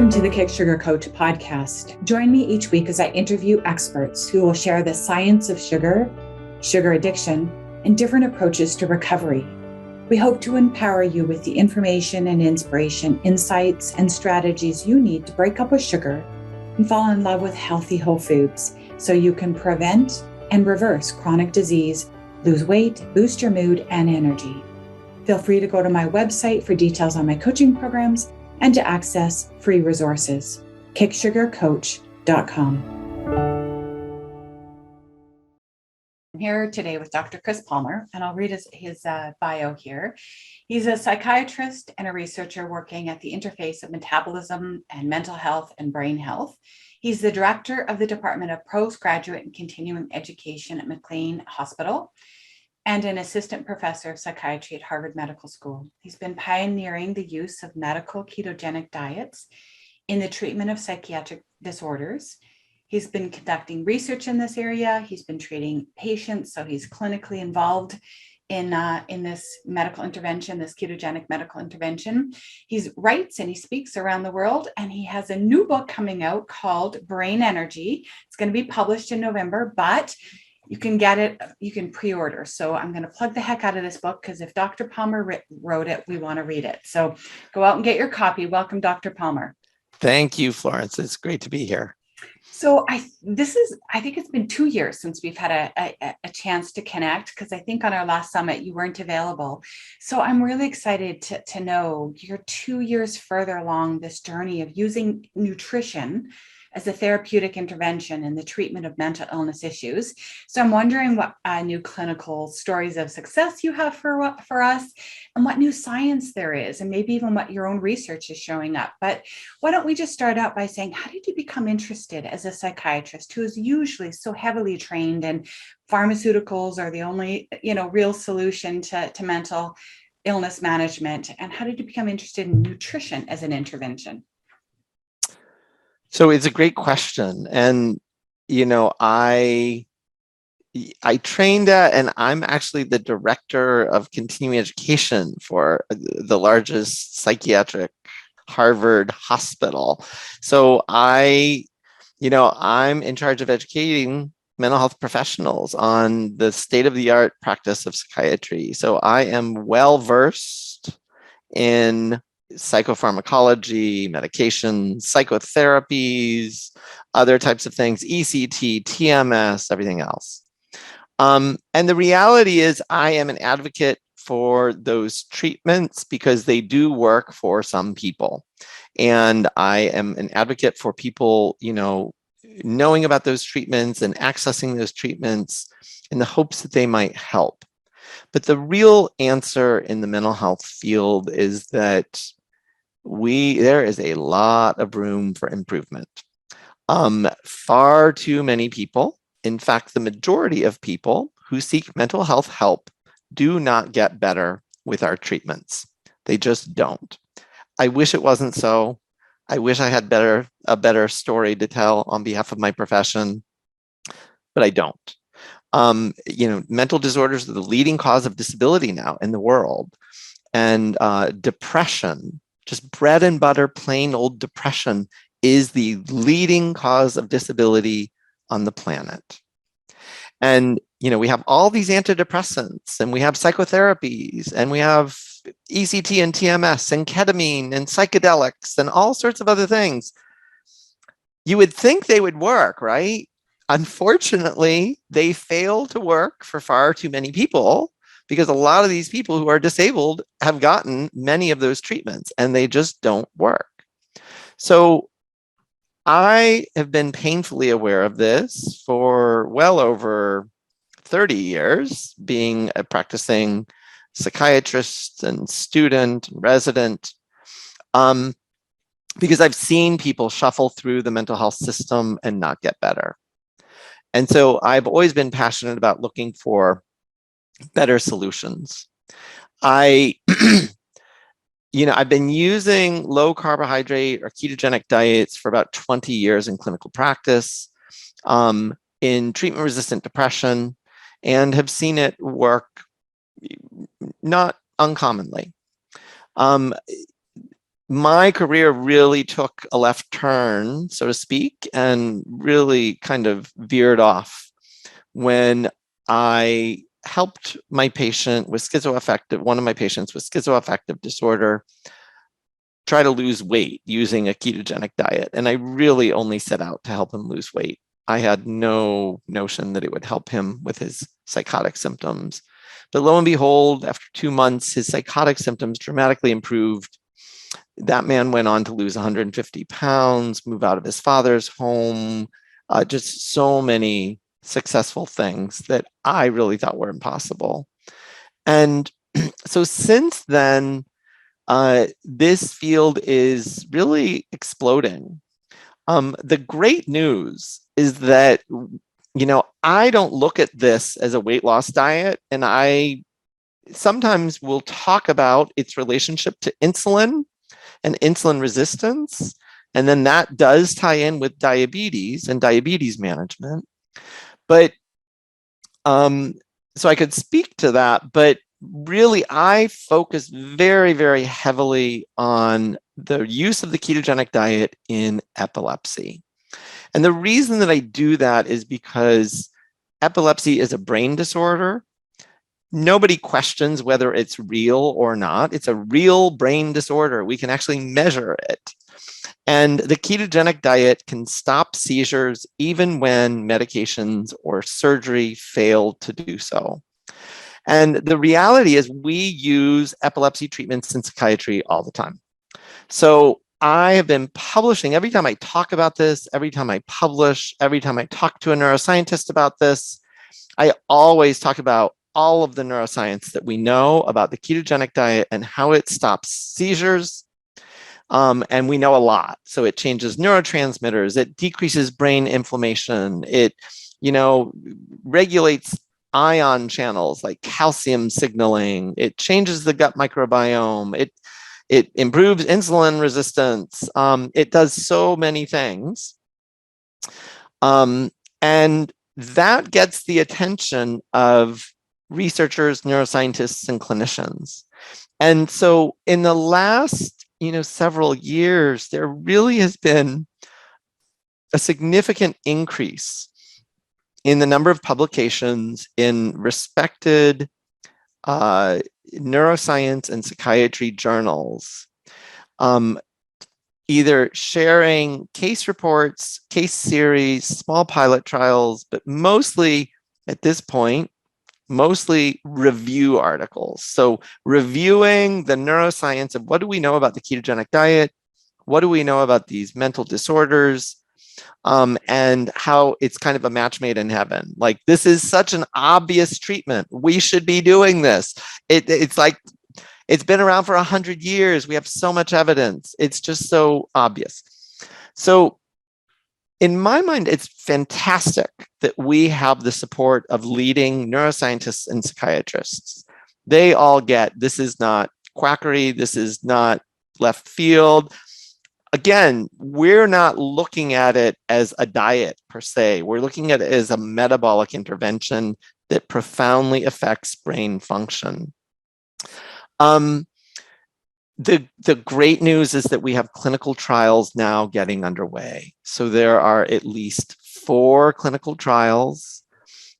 Welcome to the Kick Sugar Coach podcast. Join me each week as I interview experts who will share the science of sugar, sugar addiction, and different approaches to recovery. We hope to empower you with the information and inspiration, insights, and strategies you need to break up with sugar and fall in love with healthy whole foods so you can prevent and reverse chronic disease, lose weight, boost your mood and energy. Feel free to go to my website for details on my coaching programs and to access free resources, kicksugarcoach.com. I'm here today with Dr. Chris Palmer, and I'll read his bio here. He's a psychiatrist and a researcher working at the interface of metabolism and mental health and brain health. He's the director of the Department of Postgraduate and Continuing Education at McLean Hospital and an assistant professor of psychiatry at Harvard Medical School. He's been pioneering the use of medical ketogenic diets in the treatment of psychiatric disorders. He's been conducting research in this area. He's been treating patients, so he's clinically involved in this medical intervention, this ketogenic medical intervention. He writes and he speaks around the world, and he has a new book coming out called Brain Energy. It's going to be published in November, but you can get it, you can pre-order. So I'm going to plug the heck out of this book because if Dr. Palmer wrote it, we want to read it. So go out and get your copy. Welcome, Dr. Palmer. Thank you, Florence. It's great to be here. So I think it's been 2 years since we've had a chance to connect, because I think on our last summit you weren't available. So I'm really excited to know you're 2 years further along this journey of using nutrition as a therapeutic intervention in the treatment of mental illness issues. So I'm wondering what new clinical stories of success you have for us, and what new science there is, and maybe even what your own research is showing up. But why don't we just start out by saying, how did you become interested as a psychiatrist who is usually so heavily trained in pharmaceuticals are the only, real solution to mental illness management? And how did you become interested in nutrition as an intervention? So it's a great question. And, I trained at, and I'm actually the director of continuing education for the largest psychiatric Harvard hospital. So I'm in charge of educating mental health professionals on the state-of-the-art practice of psychiatry. So I am well-versed in psychopharmacology, medications, psychotherapies, other types of things, ECT, TMS, everything else. And the reality is I am an advocate for those treatments because they do work for some people. And I am an advocate for people, knowing about those treatments and accessing those treatments in the hopes that they might help. But the real answer in the mental health field is that there is a lot of room for improvement. Far too many people, in fact, the majority of people who seek mental health help do not get better with our treatments. They just don't. I wish it wasn't so. I wish I had a better story to tell on behalf of my profession, but I don't. Mental disorders are the leading cause of disability now in the world. And depression, just bread and butter, plain old depression, is the leading cause of disability on the planet. And, we have all these antidepressants, and we have psychotherapies, and we have ECT and TMS and ketamine and psychedelics and all sorts of other things. You would think they would work, right? Unfortunately, they fail to work for far too many people, because a lot of these people who are disabled have gotten many of those treatments and they just don't work. So I have been painfully aware of this for well over 30 years, being a practicing psychiatrist and student and resident, because I've seen people shuffle through the mental health system and not get better. And so I've always been passionate about looking for better solutions. I've been using low carbohydrate or ketogenic diets for about 20 years in clinical practice, in treatment-resistant depression, and have seen it work not uncommonly. my career really took a left turn, so to speak, and really kind of veered off when I helped my patient with schizoaffective, one of my patients with schizoaffective disorder, try to lose weight using a ketogenic diet. And I really only set out to help him lose weight. I had no notion that it would help him with his psychotic symptoms. But lo and behold, after 2 months, his psychotic symptoms dramatically improved. That man went on to lose 150 pounds, move out of his father's home, just so many successful things that I really thought were impossible. And so since then, this field is really exploding. The great news is that, I don't look at this as a weight loss diet, and I sometimes will talk about its relationship to insulin and insulin resistance. And then that does tie in with diabetes and diabetes management. But so I could speak to that, but really I focus very, very heavily on the use of the ketogenic diet in epilepsy. And the reason that I do that is because epilepsy is a brain disorder. Nobody questions whether it's real or not. It's a real brain disorder. We can actually measure it. And the ketogenic diet can stop seizures even when medications or surgery fail to do so. And the reality is we use epilepsy treatments in psychiatry all the time. So I have been publishing, every time I talk about this, every time I publish, every time I talk to a neuroscientist about this, I always talk about all of the neuroscience that we know about the ketogenic diet and how it stops seizures. And we know a lot. So it changes neurotransmitters, it decreases brain inflammation, it, regulates ion channels like calcium signaling, it changes the gut microbiome, it improves insulin resistance, it does so many things. And that gets the attention of researchers, neuroscientists, and clinicians. And so in the last, several years, there really has been a significant increase in the number of publications in respected neuroscience and psychiatry journals, either sharing case reports, case series, small pilot trials, but mostly at this point, mostly review articles. So reviewing the neuroscience of what do we know about the ketogenic diet? What do we know about these mental disorders? And how it's kind of a match made in heaven. Like, this is such an obvious treatment. We should be doing this. It's like, it's been around for 100 years. We have so much evidence. It's just so obvious. So in my mind, it's fantastic that we have the support of leading neuroscientists and psychiatrists. They all get, this is not quackery. This is not left field. Again, we're not looking at it as a diet per se. We're looking at it as a metabolic intervention that profoundly affects brain function. The great news is that we have clinical trials now getting underway. So there are at least 4 clinical trials,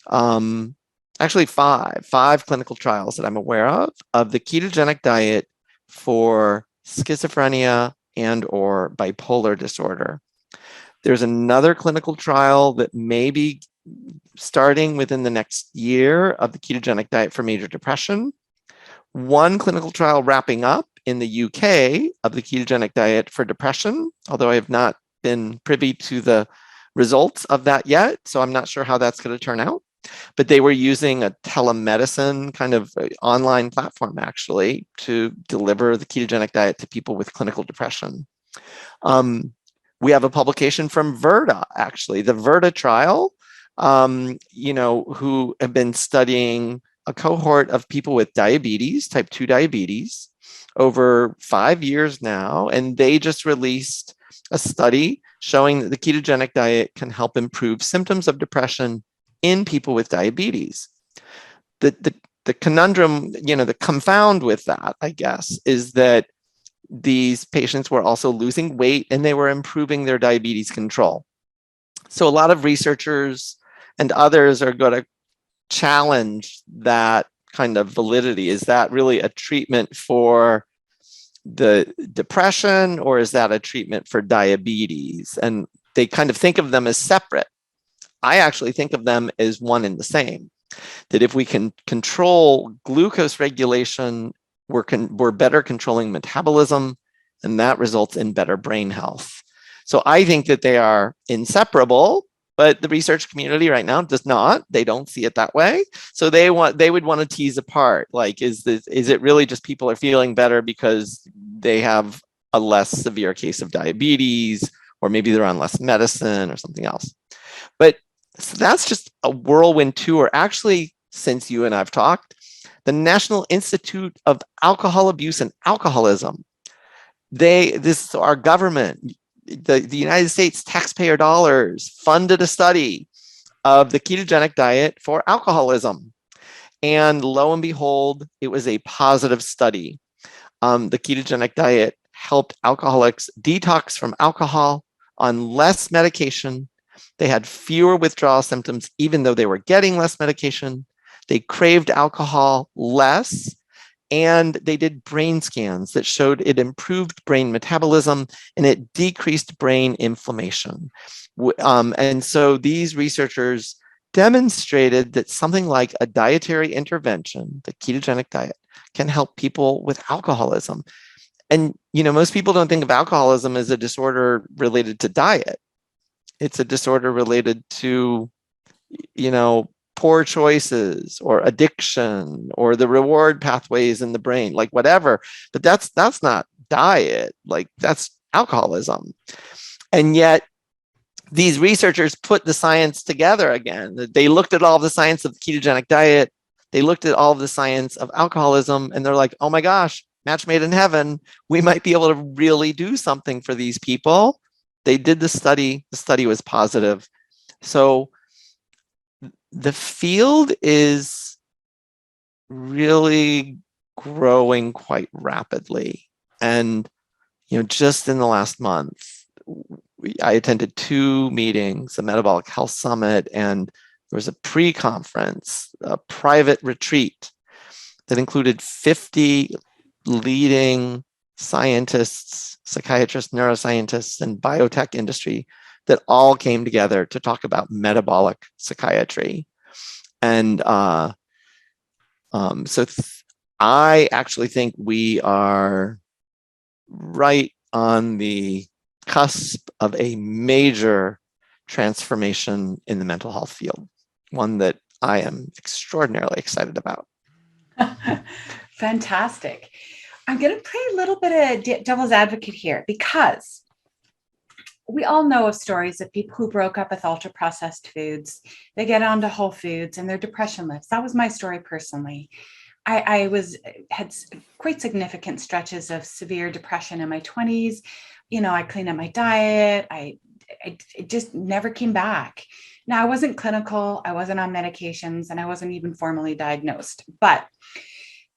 actually five clinical trials that I'm aware of the ketogenic diet for schizophrenia and or bipolar disorder. There's another clinical trial that may be starting within the next year of the ketogenic diet for major depression. One clinical trial wrapping up in the UK of the ketogenic diet for depression, although I have not been privy to the results of that yet, so I'm not sure how that's going to turn out. But they were using a telemedicine kind of online platform, actually, to deliver the ketogenic diet to people with clinical depression. We have a publication from Virta, actually, the Virta trial, who have been studying a cohort of people with diabetes, type 2 diabetes, over 5 years now, and they just released a study showing that the ketogenic diet can help improve symptoms of depression in people with diabetes. The conundrum, the confound with that, I guess, is that these patients were also losing weight and they were improving their diabetes control. So a lot of researchers and others are going to challenge that kind of validity. Is that really a treatment for the depression, or is that a treatment for diabetes? And they kind of think of them as separate. I actually think of them as one and the same. That if we can control glucose regulation, we're better controlling metabolism, and that results in better brain health. So I think that they are inseparable, but the research community right now does not. They don't see it that way. So they would want to tease apart, like, is it really just people are feeling better because they have a less severe case of diabetes, or maybe they're on less medicine or something else. But so that's just a whirlwind tour. Actually, since you and I've talked, the National Institute of Alcohol Abuse and Alcoholism, our government, the United States taxpayer dollars funded a study of the ketogenic diet for alcoholism. And lo and behold, it was a positive study. The ketogenic diet helped alcoholics detox from alcohol on less medication. They had fewer withdrawal symptoms, even though they were getting less medication. They craved alcohol less, and they did brain scans that showed it improved brain metabolism and it decreased brain inflammation. And so these researchers demonstrated that something like a dietary intervention, the ketogenic diet, can help people with alcoholism. And, most people don't think of alcoholism as a disorder related to diet. It's a disorder related to, poor choices or addiction or the reward pathways in the brain, like whatever. But that's not diet, like that's alcoholism. And yet these researchers put the science together again. They looked at all the science of the ketogenic diet. They looked at all of the science of alcoholism, and they're like, oh my gosh, match made in heaven. We might be able to really do something for these people. They did the study. The study was positive. So the field is really growing quite rapidly. And, just in the last month, I attended 2 meetings, the Metabolic Health Summit, and there was a pre-conference, a private retreat that included 50 leading scientists, psychiatrists, neuroscientists, and biotech industry that all came together to talk about metabolic psychiatry. And I actually think we are right on the cusp of a major transformation in the mental health field, one that I am extraordinarily excited about. Fantastic. I'm going to play a little bit of devil's advocate here, because we all know of stories of people who broke up with ultra processed foods. They get onto whole foods and their depression lifts. That was my story personally. I had quite significant stretches of severe depression in my 20s. I cleaned up my diet. I just never came back. Now, I wasn't clinical. I wasn't on medications, and I wasn't even formally diagnosed. But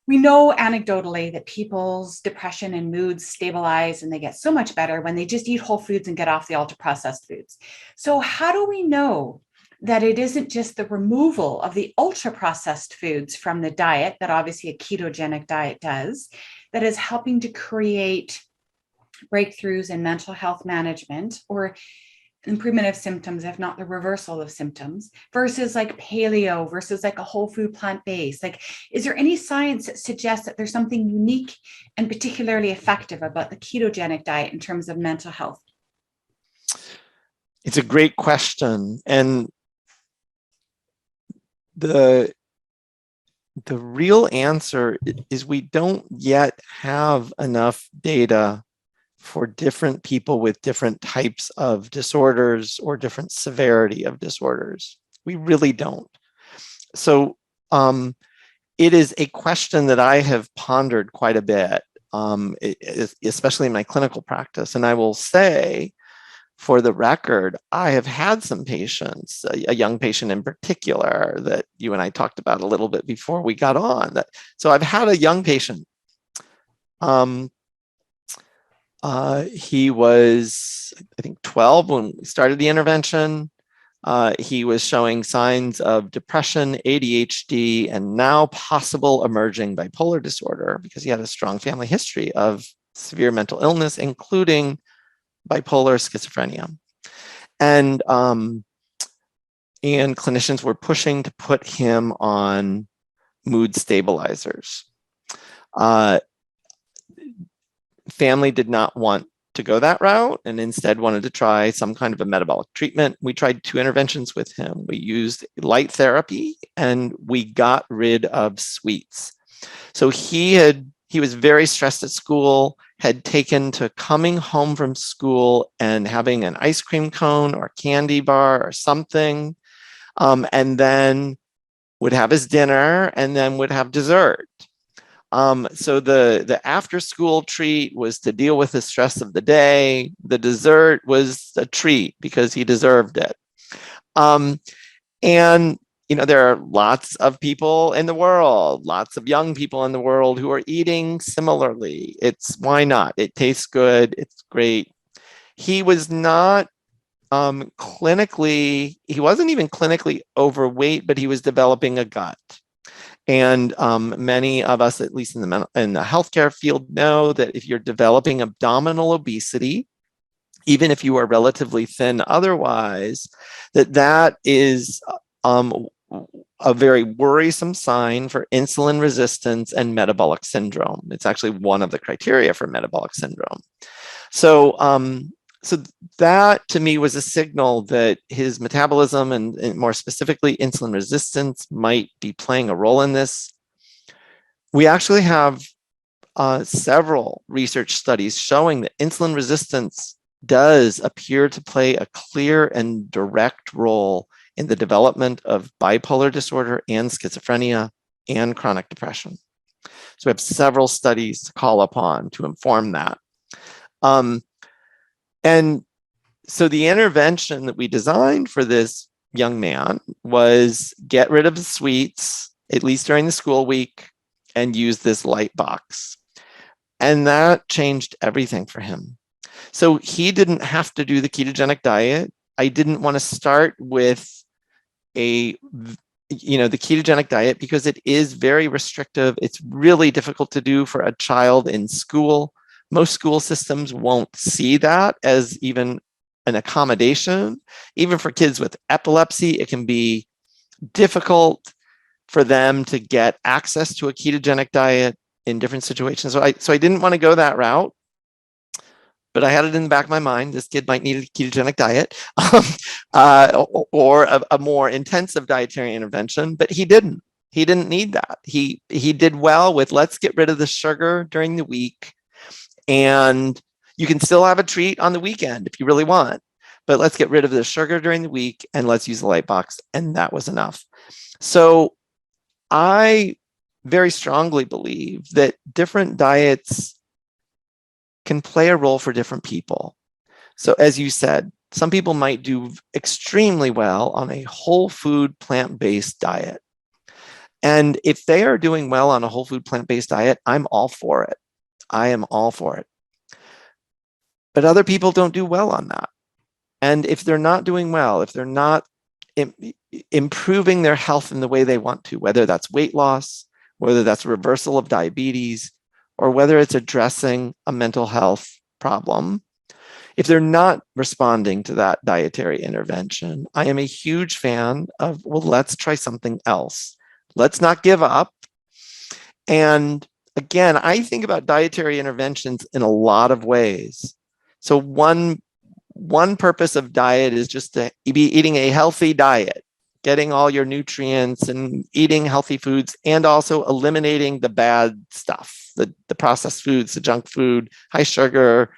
we know anecdotally that people's depression and moods stabilize and they get so much better when they just eat whole foods and get off the ultra processed foods. So how do we know that it isn't just the removal of the ultra processed foods from the diet that obviously a ketogenic diet does, that is helping to create breakthroughs in mental health management or improvement of symptoms, if not the reversal of symptoms, versus like paleo, versus like a whole food plant-based? Like, is there any science that suggests that there's something unique and particularly effective about the ketogenic diet in terms of mental health? It's a great question. And the real answer is we don't yet have enough data for different people with different types of disorders or different severity of disorders. We really don't. So it is a question that I have pondered quite a bit, especially in my clinical practice. And I will say, for the record, I have had some patients, a young patient in particular that you and I talked about a little bit before we got on. So I've had a young patient He was, I think, 12 when we started the intervention. He was showing signs of depression, ADHD, and now possible emerging bipolar disorder because he had a strong family history of severe mental illness, including bipolar schizophrenia. And clinicians were pushing to put him on mood stabilizers. Family did not want to go that route and instead wanted to try some kind of a metabolic treatment. We tried 2 interventions with him. We used light therapy and we got rid of sweets. So he was very stressed at school, had taken to coming home from school and having an ice cream cone or candy bar or something, and then would have his dinner and then would have dessert. So the after school treat was to deal with the stress of the day. The dessert was a treat because he deserved it. And there are lots of people in the world, lots of young people in the world who are eating similarly. Why not? It tastes good. It's great. He was not he wasn't even clinically overweight, but he was developing a gut. And many of us, at least in the healthcare field, know that if you're developing abdominal obesity, even if you are relatively thin otherwise, that is a very worrisome sign for insulin resistance and metabolic syndrome. It's actually one of the criteria for metabolic syndrome. So that to me was a signal that his metabolism and more specifically insulin resistance might be playing a role in this. We actually have several research studies showing that insulin resistance does appear to play a clear and direct role in the development of bipolar disorder and schizophrenia and chronic depression. So we have several studies to call upon to inform that. And so the intervention that we designed for this young man was get rid of the sweets, at least during the school week, and use this light box. And that changed everything for him. So he didn't have to do the ketogenic diet. I didn't want to start with the ketogenic diet because it is very restrictive. It's really difficult to do for a child in school. Most school systems won't see that as even an accommodation. Even for kids with epilepsy, it can be difficult for them to get access to a ketogenic diet in different situations. So I didn't want to go that route, but I had it in the back of my mind, this kid might need a ketogenic diet or a more intensive dietary intervention, but he didn't. He didn't need that. He did well with let's get rid of the sugar during the week, and you can still have a treat on the weekend if you really want, but let's get rid of the sugar during the week and let's use the light box. And that was enough. So I very strongly believe that different diets can play a role for different people. So as you said, some people might do extremely well on a whole food plant-based diet. And if they are doing well on a whole food plant-based diet, I'm all for it. I am all for it. But other people don't do well on that. And if they're not doing well, if they're not improving their health in the way they want to, whether that's weight loss, whether that's reversal of diabetes, or whether it's addressing a mental health problem, if they're not responding to that dietary intervention, I am a huge fan of, well, let's try something else. Let's not give up. And again, I think about dietary interventions in a lot of ways. So one purpose of diet is just to be eating a healthy diet, getting all your nutrients and eating healthy foods, and also eliminating the bad stuff, the processed foods, the junk food, high sugar,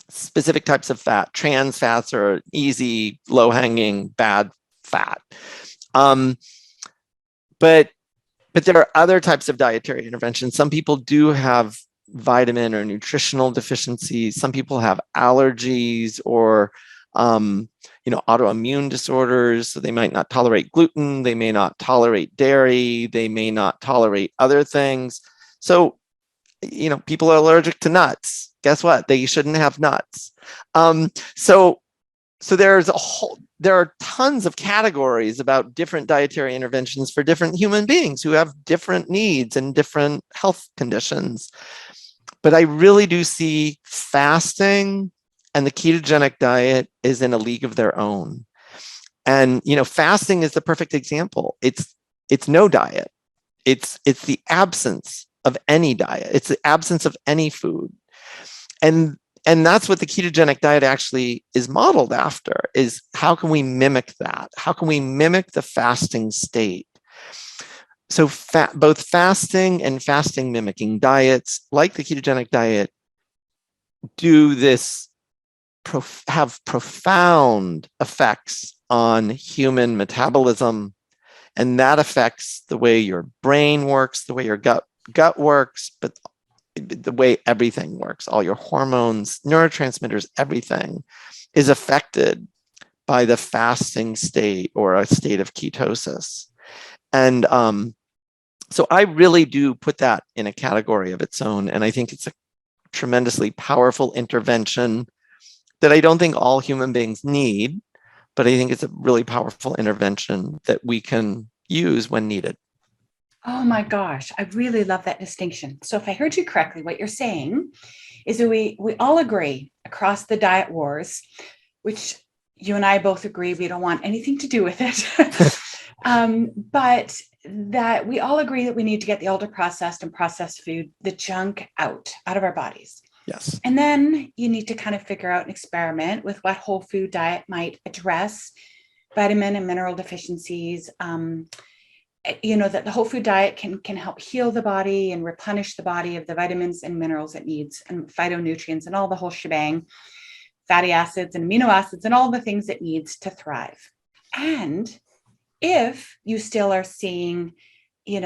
specific types of fat. Trans fats are easy, low-hanging, bad fat. But there are other types of dietary interventions. Some people do have vitamin or nutritional deficiencies. Some people have allergies or autoimmune disorders. So they might not tolerate gluten. They may not tolerate dairy. They may not tolerate other things. So people are allergic to nuts. Guess what? They shouldn't have nuts. So there are tons of categories about different dietary interventions for different human beings who have different needs and different health conditions. But I really do see fasting and the ketogenic diet is in a league of their own. And fasting is the perfect example. It's no diet. It's the absence of any diet. It's the absence of any food. And that's what the ketogenic diet actually is modeled after, is how can we mimic that? How can we mimic the fasting state? So both fasting and fasting mimicking diets, like the ketogenic diet, do this, have profound effects on human metabolism. And that affects the way your brain works, the way your gut works, but the way everything works, all your hormones, neurotransmitters, everything is affected by the fasting state or a state of ketosis. And so I really do put that in a category of its own. And I think it's a tremendously powerful intervention that I don't think all human beings need, but I think it's a really powerful intervention that we can use when needed. Oh my gosh, I really love that distinction. So if I heard you correctly, what you're saying is that we all agree across the diet wars, which you and I both agree we don't want anything to do with it. But that we all agree that we need to get the ultra processed and processed food, the junk out of our bodies. Yes. And then you need to kind of figure out and experiment with what whole food diet might address vitamin and mineral deficiencies. That the whole food diet can help heal the body and replenish the body of the vitamins and minerals it needs, and phytonutrients and all the whole shebang, fatty acids and amino acids and all the things it needs to thrive. And if you still are seeing,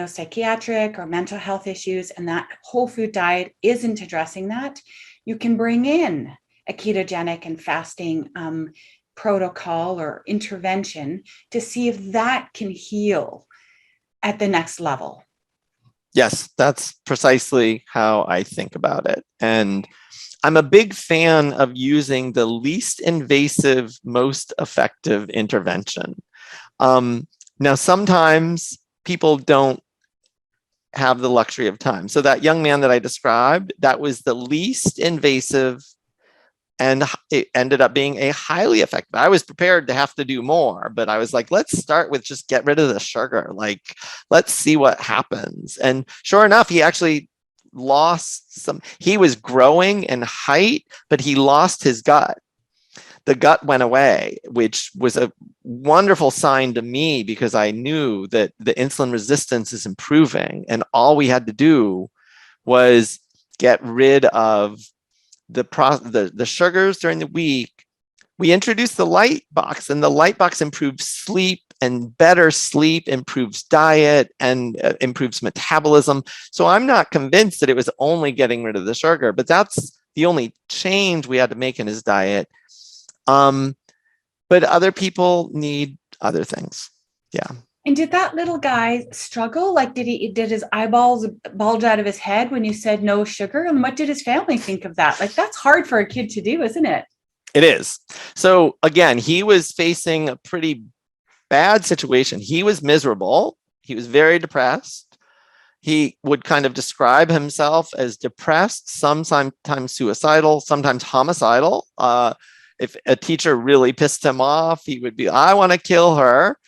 psychiatric or mental health issues, and that whole food diet isn't addressing that, you can bring in a ketogenic and fasting protocol or intervention to see if that can heal at the next level. Yes, that's precisely how I think about it. And I'm a big fan of using the least invasive, most effective intervention. Now, sometimes people don't have the luxury of time. So that young man that I described, that was the least invasive, and it ended up being a highly effective. I was prepared to have to do more, but I was like, let's start with just get rid of the sugar. Let's see what happens. And sure enough, he actually lost some. He was growing in height, but he lost his gut. The gut went away, which was a wonderful sign to me because I knew that the insulin resistance is improving. And all we had to do was get rid of the sugars during the week. We introduced the light box, and the light box improves sleep, and better sleep improves diet and improves metabolism. So I'm not convinced that it was only getting rid of the sugar, but that's the only change we had to make in his diet. But other people need other things. Yeah. And did that little guy struggle? Did his eyeballs bulge out of his head when you said no sugar? And what did his family think of that? That's hard for a kid to do, isn't it? It is. So again, he was facing a pretty bad situation. He was miserable. He was very depressed. He would kind of describe himself as depressed, sometimes suicidal, sometimes homicidal. If a teacher really pissed him off, he would be, I want to kill her.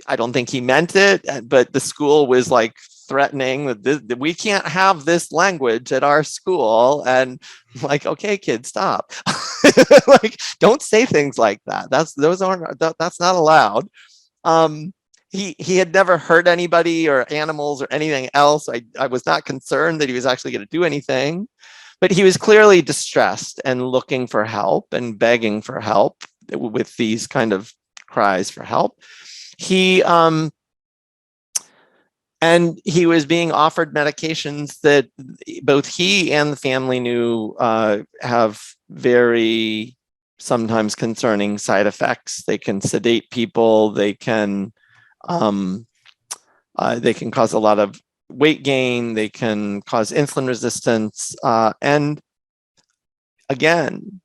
I don't think he meant it, but the school was threatening that we can't have this language at our school. And okay, kid, stop. Don't say things like that. That's not allowed. He had never hurt anybody or animals or anything else. I was not concerned that he was actually going to do anything. But he was clearly distressed and looking for help and begging for help with these kind of cries for help. And he was being offered medications that both he and the family knew have very sometimes concerning side effects. They can sedate people. They can cause a lot of weight gain, they can cause insulin resistance. And again,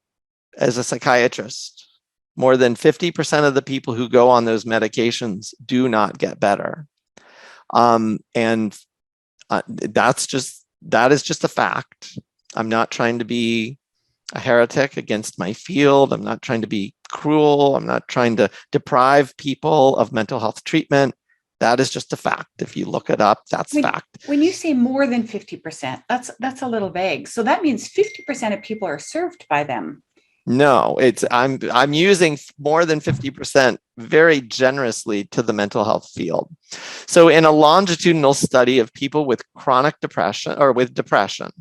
as a psychiatrist, more than 50% of the people who go on those medications do not get better. And that is just a fact. I'm not trying to be a heretic against my field. I'm not trying to be cruel. I'm not trying to deprive people of mental health treatment. That is just a fact. If you look it up, that's fact. When you say more than 50%, that's a little vague. So that means 50% of people are served by them. No, I'm using more than 50% very generously to the mental health field. So in a longitudinal study of people with chronic depression or with depression,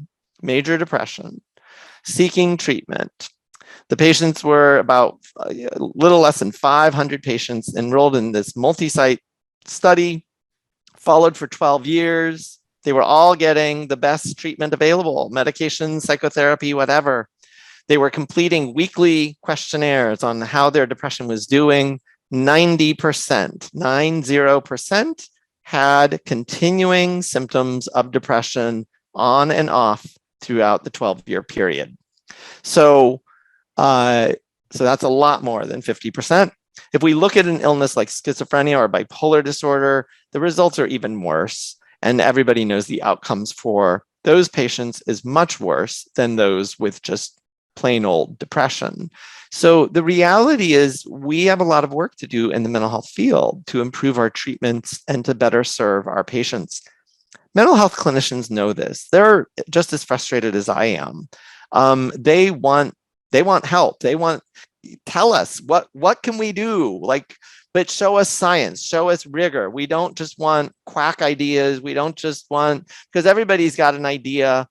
major depression, seeking treatment, the patients were about a little less than 500 patients enrolled in this multi-site study, followed for 12 years. They were all getting the best treatment available, medication, psychotherapy, whatever. They were completing weekly questionnaires on how their depression was doing. 90% had continuing symptoms of depression on and off throughout the 12-year period. So that's a lot more than 50%. If we look at an illness like schizophrenia or bipolar disorder, the results are even worse. And everybody knows the outcomes for those patients is much worse than those with just plain old depression. So the reality is we have a lot of work to do in the mental health field to improve our treatments and to better serve our patients. Mental health clinicians know this. They're just as frustrated as I am. They want help. They want, tell us what can we do? But show us science, show us rigor. We don't just want quack ideas. We don't just want, because everybody's got an idea.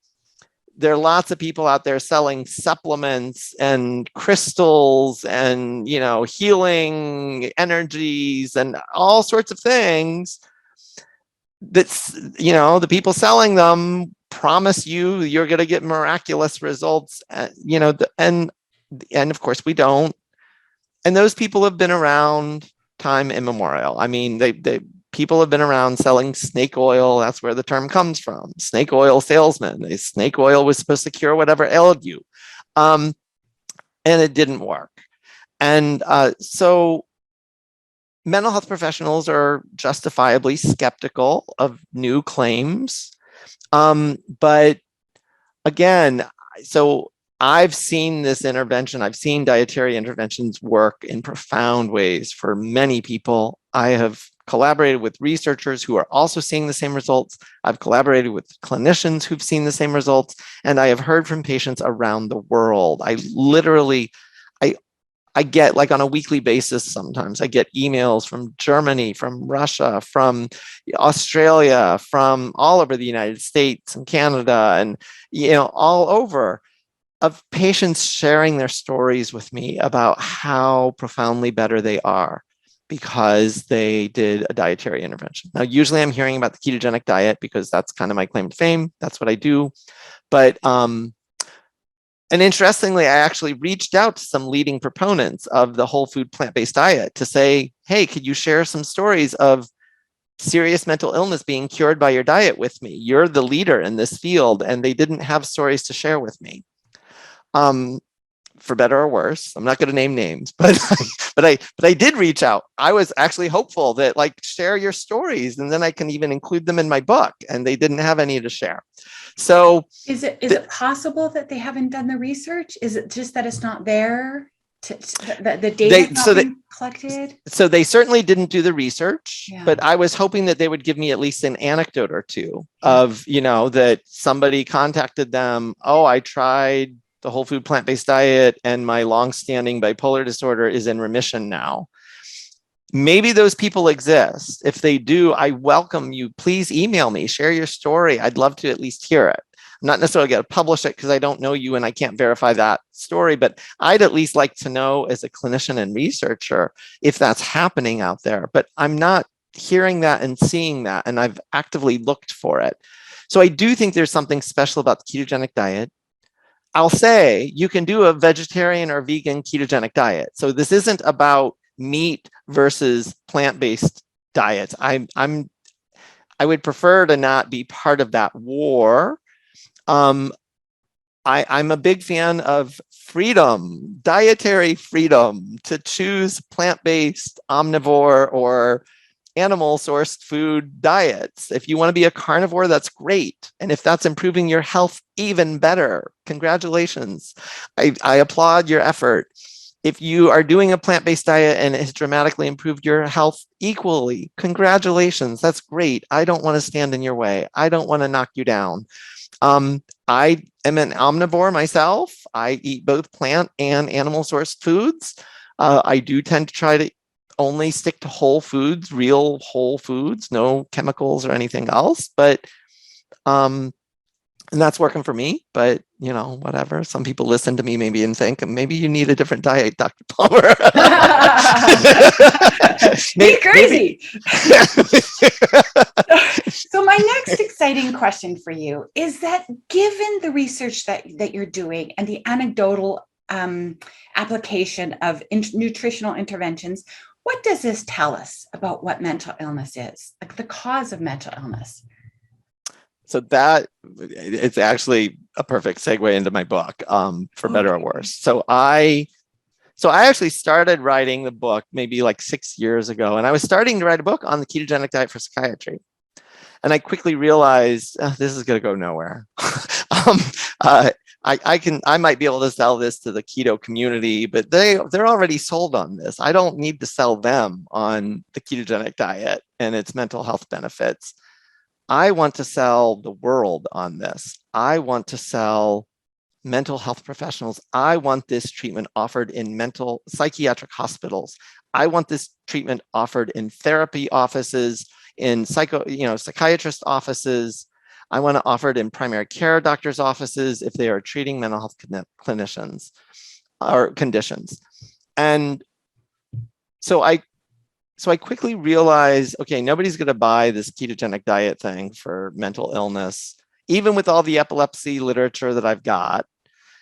There are lots of people out there selling supplements and crystals and, healing energies and all sorts of things that's, the people selling them promise you're going to get miraculous results, and of course we don't. And those people have been around time immemorial. I mean, people have been around selling snake oil. That's where the term comes from. Snake oil salesman. Snake oil was supposed to cure whatever ailed you. And it didn't work. And so mental health professionals are justifiably skeptical of new claims. But again, so I've seen this intervention. I've seen dietary interventions work in profound ways for many people. I have collaborated with researchers who are also seeing the same results. I've collaborated with clinicians who've seen the same results, and I have heard from patients around the world. I get, like, on a weekly basis, sometimes I get emails from Germany, from Russia, from Australia, from all over the United States and Canada, and all over, of patients sharing their stories with me about how profoundly better they are because they did a dietary intervention. Now, usually I'm hearing about the ketogenic diet because that's kind of my claim to fame. That's what I do. But, and interestingly, I actually reached out to some leading proponents of the whole food plant-based diet to say, hey, could you share some stories of serious mental illness being cured by your diet with me? You're the leader in this field. And they didn't have stories to share with me. For better or worse. I'm not going to name names, but I did reach out. I was actually hopeful that, share your stories, and then I can even include them in my book. And they didn't have any to share. So is it possible that they haven't done the research? Is it just that it's not there? The data not been collected? So they certainly didn't do the research, but I was hoping that they would give me at least an anecdote or two of, that somebody contacted them. Oh, I tried the whole food plant-based diet and my long-standing bipolar disorder is in remission now. Maybe those people exist. If they do, I welcome you. Please email me, share your story. I'd love to at least hear it. I'm not necessarily going to publish it because I don't know you and I can't verify that story, but I'd at least like to know, as a clinician and researcher, if that's happening out there. But I'm not hearing that and seeing that, and I've actively looked for it. So I do think there's something special about the ketogenic diet. I'll say you can do a vegetarian or vegan ketogenic diet. So this isn't about meat versus plant-based diets. I would prefer to not be part of that war. I'm a big fan of freedom, dietary freedom, to choose plant-based, omnivore, or animal-sourced food diets. If you want to be a carnivore, that's great. And if that's improving your health, even better. Congratulations. I applaud your effort. If you are doing a plant-based diet and it has dramatically improved your health, equally, congratulations. That's great. I don't want to stand in your way. I don't want to knock you down. I am an omnivore myself. I eat both plant and animal sourced foods. I do tend to try to only stick to whole foods, real whole foods, no chemicals or anything else. But and that's working for me. But you know, whatever. Some people listen to me maybe and think maybe you need a different diet, Dr. Palmer. Be crazy. So my next exciting question for you is that, given the research that you're doing and the anecdotal application of nutritional interventions, what does this tell us about what mental illness is, like the cause of mental illness? So that it's actually a perfect segue into my book, for better or worse. So I actually started writing the book maybe like 6 years ago, and I was starting to write a book on the ketogenic diet for psychiatry. And I quickly realized this is going to go nowhere. I might be able to sell this to the keto community, but they're already sold on this. I don't need to sell them on the ketogenic diet and its mental health benefits. I want to sell the world on this. I want to sell mental health professionals. I want this treatment offered in mental psychiatric hospitals. I want this treatment offered in therapy offices, in psychiatrist offices. I want to offer it in primary care doctors' offices if they are treating mental health clinicians or conditions. And so I quickly realized, okay, nobody's going to buy this ketogenic diet thing for mental illness, even with all the epilepsy literature that I've got.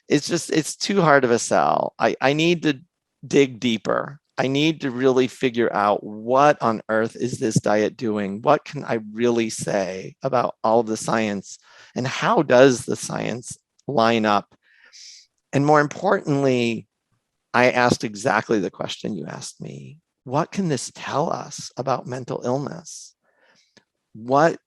It's too hard of a sell. I need to dig deeper. I need to really figure out what on earth is this diet doing? What can I really say about all of the science, and how does the science line up? And more importantly, I asked exactly the question you asked me. What can this tell us about mental illness? When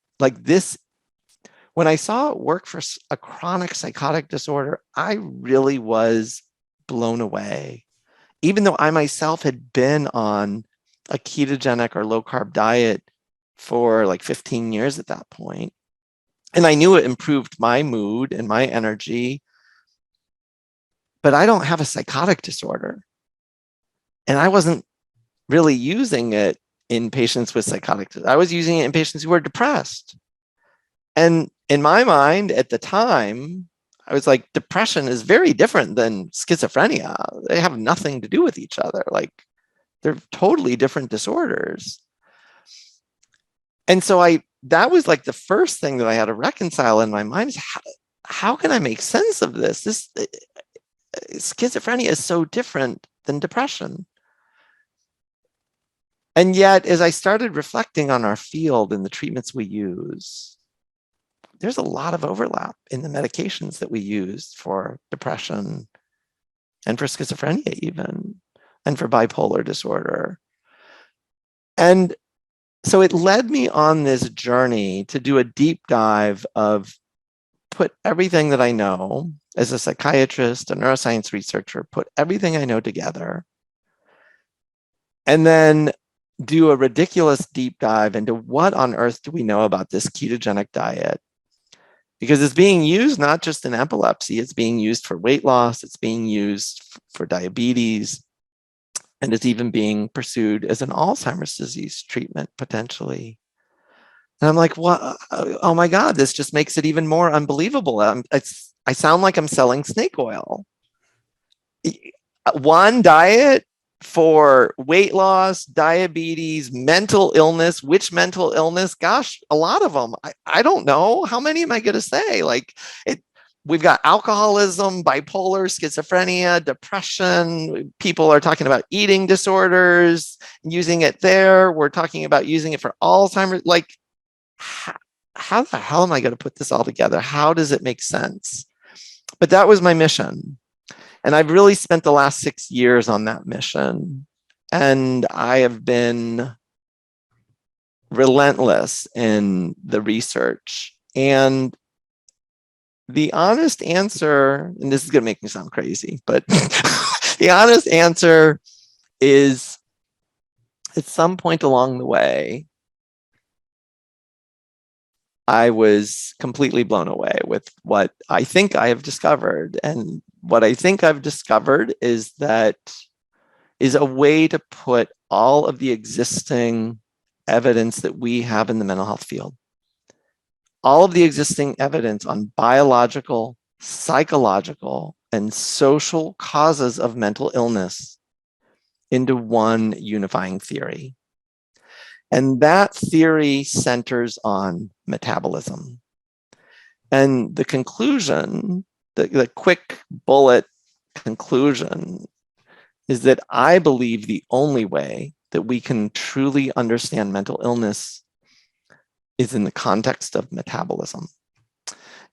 I saw it work for a chronic psychotic disorder, I really was blown away. Even though I myself had been on a ketogenic or low carb diet for like 15 years at that point, and I knew it improved my mood and my energy, but I don't have a psychotic disorder. And I wasn't really using it in patients with psychotic. I was using it in patients who were depressed. And in my mind at the time, I was like, depression is very different than schizophrenia. They have nothing to do with each other. Like, they're totally different disorders. And so that was like the first thing that I had to reconcile in my mind is how can I make sense of this? Schizophrenia is so different than depression. And yet, as I started reflecting on our field and the treatments we use, there's a lot of overlap in the medications that we use for depression and for schizophrenia even, and for bipolar disorder. And so it led me on this journey to do a deep dive of put everything that I know as a psychiatrist, a neuroscience researcher, put everything I know together, and then do a ridiculous deep dive into what on earth do we know about this ketogenic diet. Because it's being used not just in epilepsy, it's being used for weight loss, it's being used for diabetes, and it's even being pursued as an Alzheimer's disease treatment potentially. And I'm like, what? Oh my God, this just makes it even more unbelievable. I sound like I'm selling snake oil. One diet for weight loss, diabetes, mental illness. Which mental illness? Gosh, a lot of them. I don't know. How many am I going to say? We've got alcoholism, bipolar, schizophrenia, depression. People are talking about eating disorders, using it there. We're talking about using it for Alzheimer's. how the hell am I going to put this all together? How does it make sense? But that was my mission. And I've really spent the last 6 years on that mission. And I have been relentless in the research. And the honest answer, and this is going to make me sound crazy, but the honest answer is at some point along the way, I was completely blown away with what I think I have discovered. And what I think I've discovered is that is a way to put all of the existing evidence that we have in the mental health field, all of the existing evidence on biological, psychological, and social causes of mental illness into one unifying theory. And that theory centers on metabolism. And the conclusion, the quick bullet conclusion, is that I believe the only way that we can truly understand mental illness is in the context of metabolism.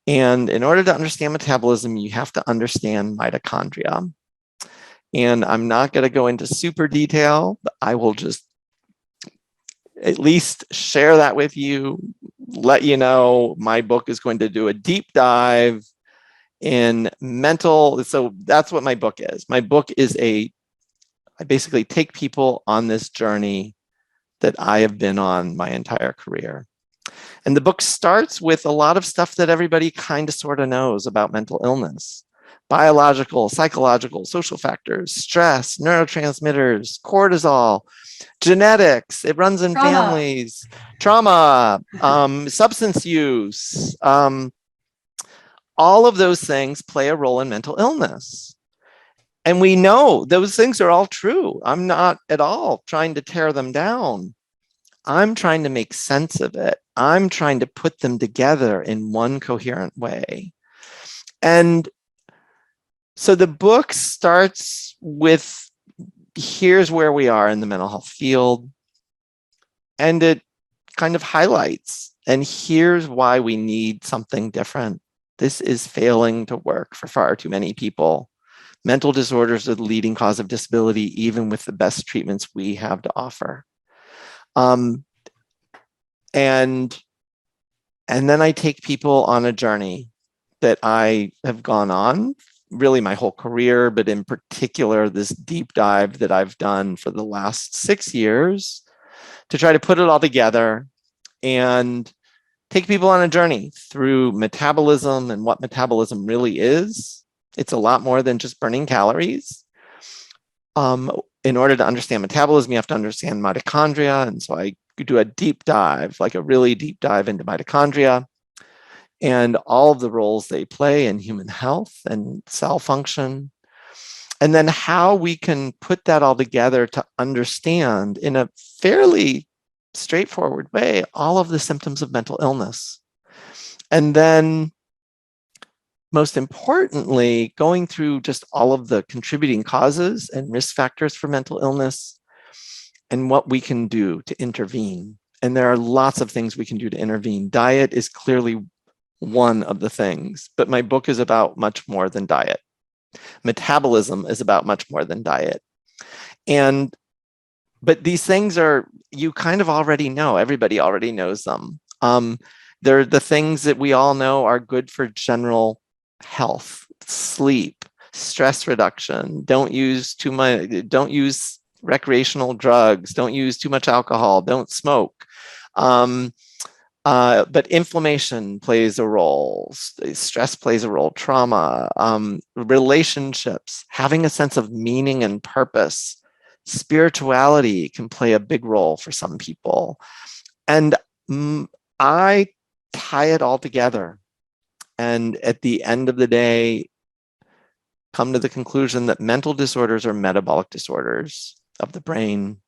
And in order to understand metabolism, you have to understand mitochondria. And I'm not going to go into super detail, but I will just at least share that with you, let you know my book is going to do a deep dive in mental. So that's what my book is. My book is I basically take people on this journey that I have been on my entire career. And the book starts with a lot of stuff that everybody kind of sort of knows about mental illness: biological, psychological, social factors, stress, neurotransmitters, cortisol, genetics, it runs in families, trauma, substance use. All of those things play a role in mental illness. And we know those things are all true. I'm not at all trying to tear them down. I'm trying to make sense of it. I'm trying to put them together in one coherent way. And so the book starts with, here's where we are in the mental health field. And it kind of highlights, and here's why we need something different. This is failing to work for far too many people. Mental disorders are the leading cause of disability, even with the best treatments we have to offer. And then I take people on a journey that I have gone on really my whole career, but in particular, this deep dive that I've done for the last 6 years to try to put it all together and take people on a journey through metabolism and what metabolism really is. It's a lot more than just burning calories. In order to understand metabolism, you have to understand mitochondria. And so I do a deep dive, like a really deep dive into mitochondria and all of the roles they play in human health and cell function. And then how we can put that all together to understand in a fairly straightforward way all of the symptoms of mental illness. And then most importantly, going through just all of the contributing causes and risk factors for mental illness and what we can do to intervene. And there are lots of things we can do to intervene. Diet is clearly one of the things, but my book is about much more than diet. Metabolism is about much more than diet. But these things are, you kind of already know, everybody already knows them. They're the things that we all know are good for general health: sleep, stress reduction, don't use recreational drugs, don't use too much alcohol, don't smoke. But inflammation plays a role, stress plays a role, trauma, relationships, having a sense of meaning and purpose, spirituality can play a big role for some people. And I tie it all together. And at the end of the day, come to the conclusion that mental disorders are metabolic disorders of the brain.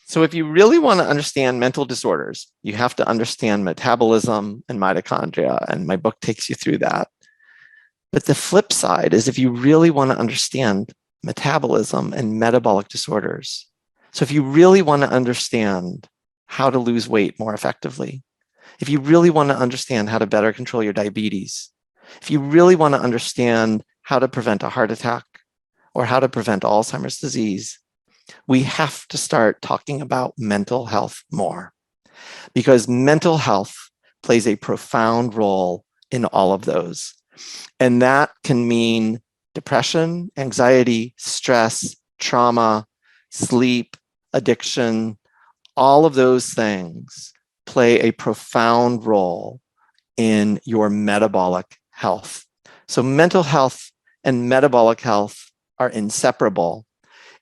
So if you really want to understand mental disorders, you have to understand metabolism and mitochondria, and my book takes you through that. But the flip side is if you really want to understand metabolism and metabolic disorders, so if you really want to understand how to lose weight more effectively, if you really want to understand how to better control your diabetes, if you really want to understand how to prevent a heart attack or how to prevent Alzheimer's disease, we have to start talking about mental health more, because mental health plays a profound role in all of those. And that can mean depression, anxiety, stress, trauma, sleep, addiction. All of those things play a profound role in your metabolic health. So mental health and metabolic health are inseparable.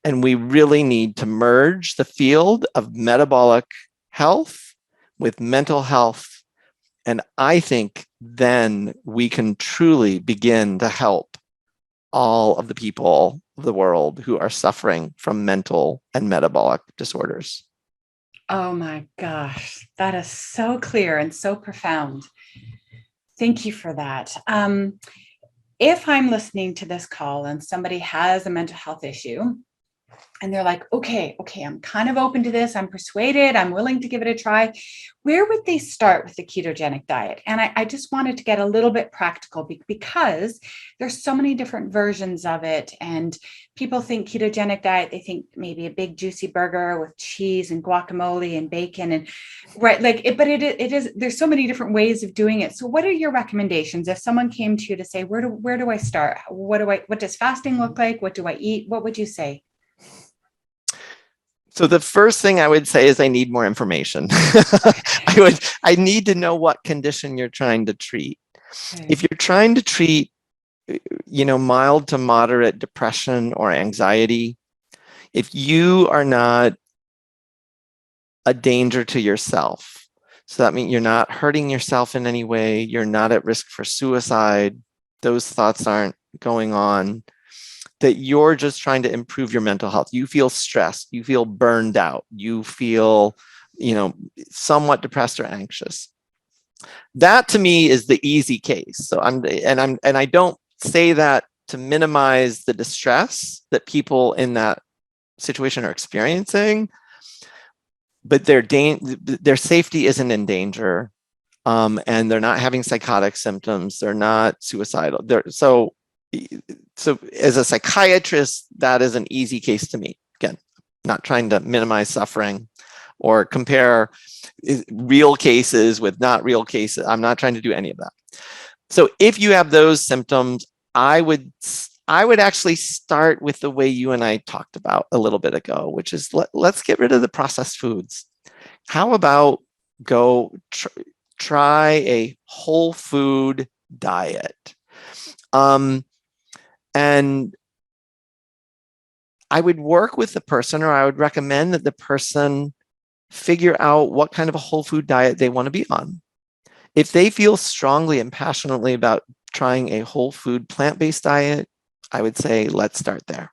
And we really need to merge the field of metabolic health with mental health. And I think then we can truly begin to help all of the people of the world who are suffering from mental and metabolic disorders. Oh my gosh, that is so clear and so profound. Thank you for that. If I'm listening to this call and somebody has a mental health issue, and they're like, okay, I'm kind of open to this. I'm persuaded. I'm willing to give it a try. Where would they start with the ketogenic diet? And I just wanted to get a little bit practical because there's so many different versions of it. And people think ketogenic diet, they think maybe a big juicy burger with cheese and guacamole and bacon and right. Like it, but it is, there's so many different ways of doing it. So what are your recommendations? If someone came to you to say, where do I start? What does fasting look like? What do I eat? What would you say? So the first thing I would say is I need more information. I need to know what condition you're trying to treat. Okay. If you're trying to treat, mild to moderate depression or anxiety, if you are not a danger to yourself, so that means you're not hurting yourself in any way, you're not at risk for suicide, those thoughts aren't going on, that you're just trying to improve your mental health. You feel stressed, you feel burned out, you feel, somewhat depressed or anxious. That to me is the easy case. So I don't say that to minimize the distress that people in that situation are experiencing, but their safety isn't in danger, and they're not having psychotic symptoms. They're not suicidal. So as a psychiatrist, that is an easy case to meet. Again, not trying to minimize suffering or compare real cases with not real cases. I'm not trying to do any of that. So if you have those symptoms, I would actually start with the way you and I talked about a little bit ago, which is let's get rid of the processed foods. How about try a whole food diet? And I would work with the person, or I would recommend that the person figure out what kind of a whole food diet they want to be on. If they feel strongly and passionately about trying a whole food plant-based diet, I would say, let's start there.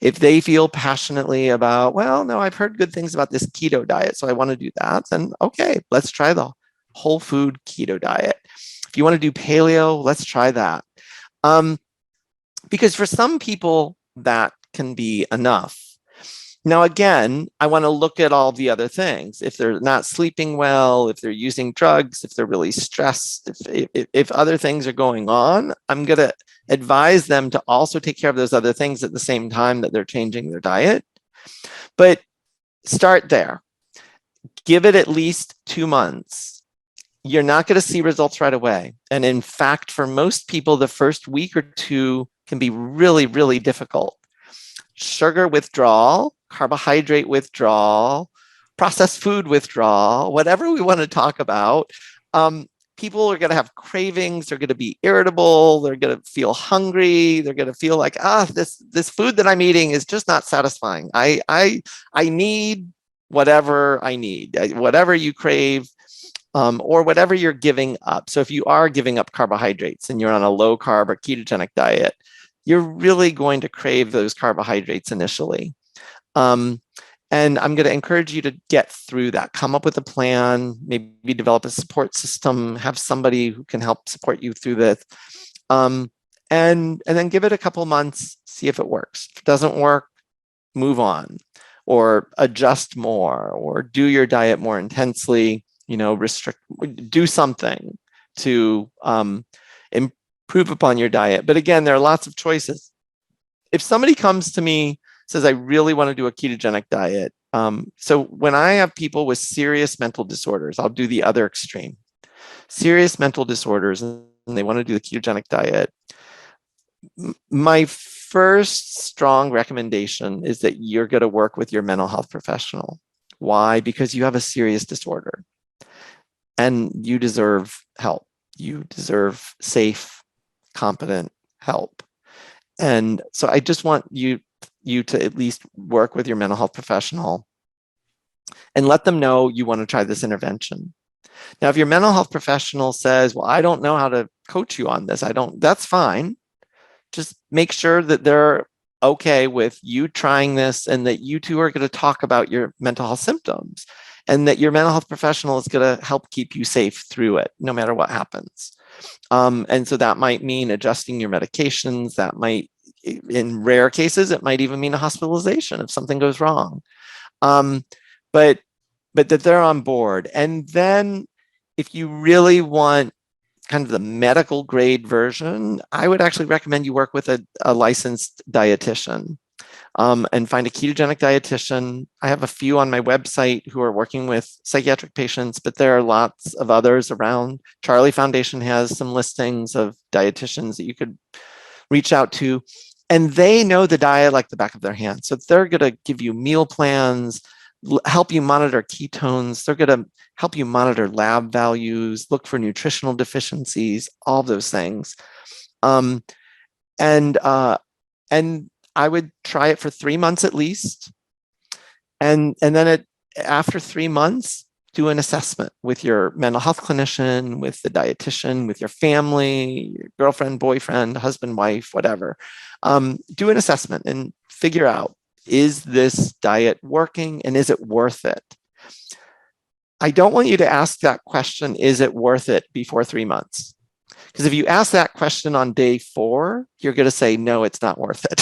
If they feel passionately about, well, no, I've heard good things about this keto diet, so I want to do that, then okay, let's try the whole food keto diet. If you want to do paleo, let's try that. Because for some people, that can be enough. Now, again, I want to look at all the other things. If they're not sleeping well, if they're using drugs, if they're really stressed, if other things are going on, I'm going to advise them to also take care of those other things at the same time that they're changing their diet. But start there. Give it at least 2 months. You're not going to see results right away. And in fact, for most people, the first week or two can be really, really difficult. Sugar withdrawal, carbohydrate withdrawal, processed food withdrawal, whatever we want to talk about, people are going to have cravings. They're going to be irritable. They're going to feel hungry. They're going to feel like, this food that I'm eating is just not satisfying. I need whatever I need, whatever you crave. Or whatever you're giving up. So if you are giving up carbohydrates and you're on a low carb or ketogenic diet, you're really going to crave those carbohydrates initially. And I'm going to encourage you to get through that. Come up with a plan, maybe develop a support system, have somebody who can help support you through this. And then give it a couple months, see if it works. If it doesn't work, move on, or adjust more, or do your diet more intensely. restrict, do something to improve upon your diet. But again, there are lots of choices. If somebody comes to me, says, I really want to do a ketogenic diet. So when I have people with serious mental disorders, I'll do the other extreme. Serious mental disorders, and they want to do the ketogenic diet. My first strong recommendation is that you're going to work with your mental health professional. Why? Because you have a serious disorder and you deserve help. You deserve safe, competent help. And so I just want you to at least work with your mental health professional and let them know you want to try this intervention. Now, if your mental health professional says, well, I don't know how to coach you on this, that's fine. Just make sure that they're okay with you trying this and that you two are going to talk about your mental health symptoms and that your mental health professional is going to help keep you safe through it, no matter what happens. And so that might mean adjusting your medications. That might, in rare cases, it might even mean a hospitalization if something goes wrong. But that they're on board. And then if you really want kind of the medical grade version, I would actually recommend you work with a licensed dietitian and find a ketogenic dietitian. I have a few on my website who are working with psychiatric patients, but there are lots of others around. Charlie Foundation has some listings of dietitians that you could reach out to, and they know the diet like the back of their hand. So they're going to give you meal plans, help you monitor ketones. They're going to help you monitor lab values, look for nutritional deficiencies, all those things. And I would try it for 3 months at least. And then after 3 months, do an assessment with your mental health clinician, with the dietitian, with your family, your girlfriend, boyfriend, husband, wife, whatever. Do an assessment and figure out, is this diet working and is it worth it? I don't want you to ask that question, is it worth it, before 3 months? Because if you ask that question on day 4, you're going to say, no, it's not worth it.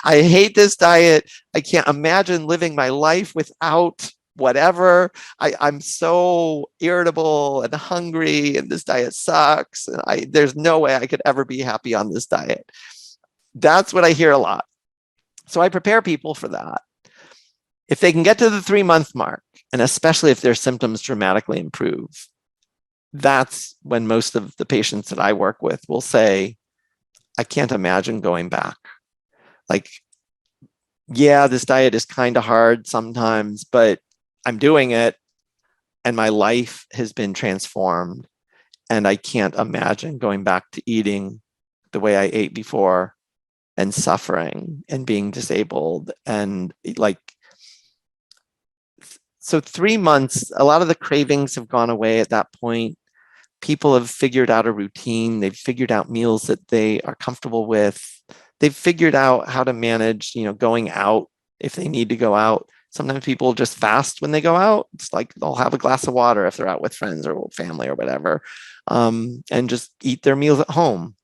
I hate this diet. I can't imagine living my life without whatever. I'm so irritable and hungry and this diet sucks. And there's no way I could ever be happy on this diet. That's what I hear a lot. So I prepare people for that. If they can get to the 3-month mark, and especially if their symptoms dramatically improve, that's when most of the patients that I work with will say, I can't imagine going back. Like, yeah, this diet is kind of hard sometimes, but I'm doing it and my life has been transformed. And I can't imagine going back to eating the way I ate before and suffering and being disabled. And so 3 months, a lot of the cravings have gone away at that point. People have figured out a routine. They've figured out meals that they are comfortable with. They've figured out how to manage, going out if they need to go out. Sometimes people just fast when they go out. It's like they'll have a glass of water if they're out with friends or family or whatever, and just eat their meals at home.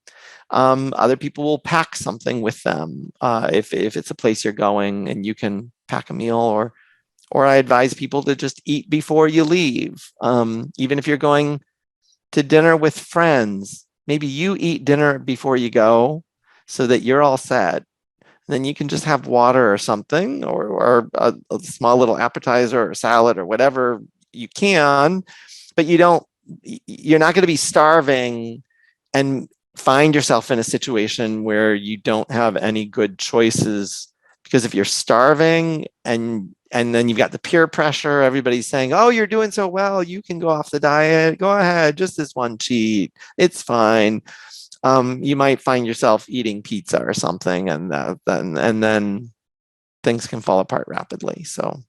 Other people will pack something with them if it's a place you're going and you can pack a meal, or I advise people to just eat before you leave. Even if you're going to dinner with friends, maybe you eat dinner before you go so that you're all set. Then you can just have water or something, or a small little appetizer or salad or whatever you can, but you're not going to be starving and find yourself in a situation where you don't have any good choices. Because if you're starving and then you've got the peer pressure, everybody's saying, oh, you're doing so well, you can go off the diet, go ahead, just this one cheat, it's fine. You might find yourself eating pizza or something, and then things can fall apart rapidly. So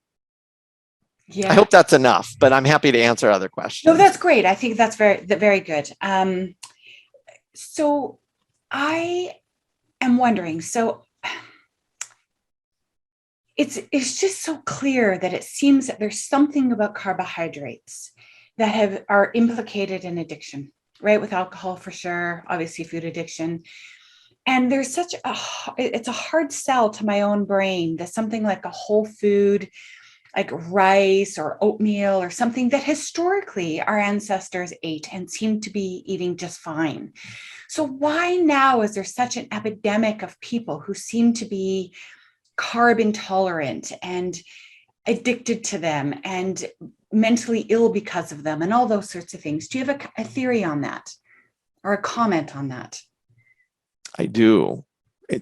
yeah, I hope that's enough, but I'm happy to answer other questions. No, that's great. I think that's very good. So I am wondering, so it's just so clear that it seems that there's something about carbohydrates that are implicated in addiction, right? With alcohol for sure, obviously food addiction. And there's it's a hard sell to my own brain that something like a whole food, like rice or oatmeal or something that historically our ancestors ate and seemed to be eating just fine. So why now is there such an epidemic of people who seem to be carb intolerant and addicted to them and mentally ill because of them and all those sorts of things? Do you have a theory on that or a comment on that? I do.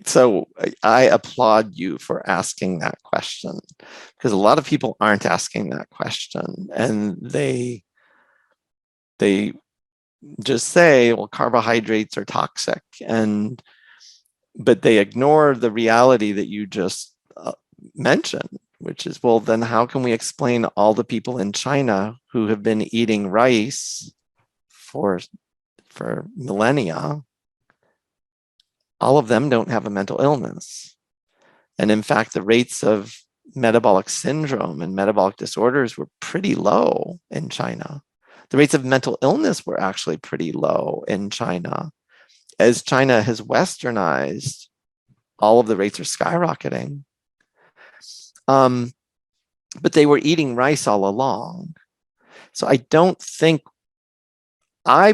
So I applaud you for asking that question, because a lot of people aren't asking that question, and they just say, well, carbohydrates are toxic, but they ignore the reality that you just mentioned, which is, well, then how can we explain all the people in China who have been eating rice for millennia? All of them don't have a mental illness. And in fact, the rates of metabolic syndrome and metabolic disorders were pretty low in China. The rates of mental illness were actually pretty low in China. As China has westernized, all of the rates are skyrocketing. But they were eating rice all along. So I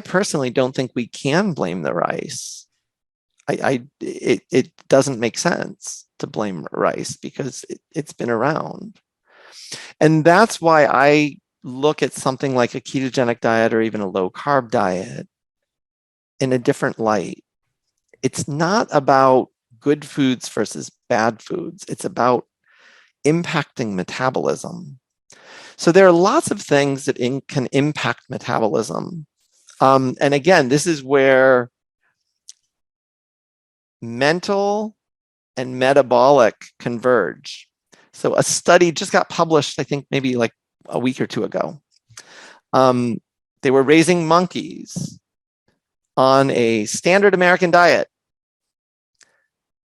personally don't think we can blame the rice. It doesn't make sense to blame rice because it's been around. And that's why I look at something like a ketogenic diet or even a low carb diet in a different light. It's not about good foods versus bad foods. It's about impacting metabolism. So there are lots of things that can impact metabolism. And again, this is where mental and metabolic converge. So a study just got published, I think maybe like a week or two ago. They were raising monkeys on a standard American diet,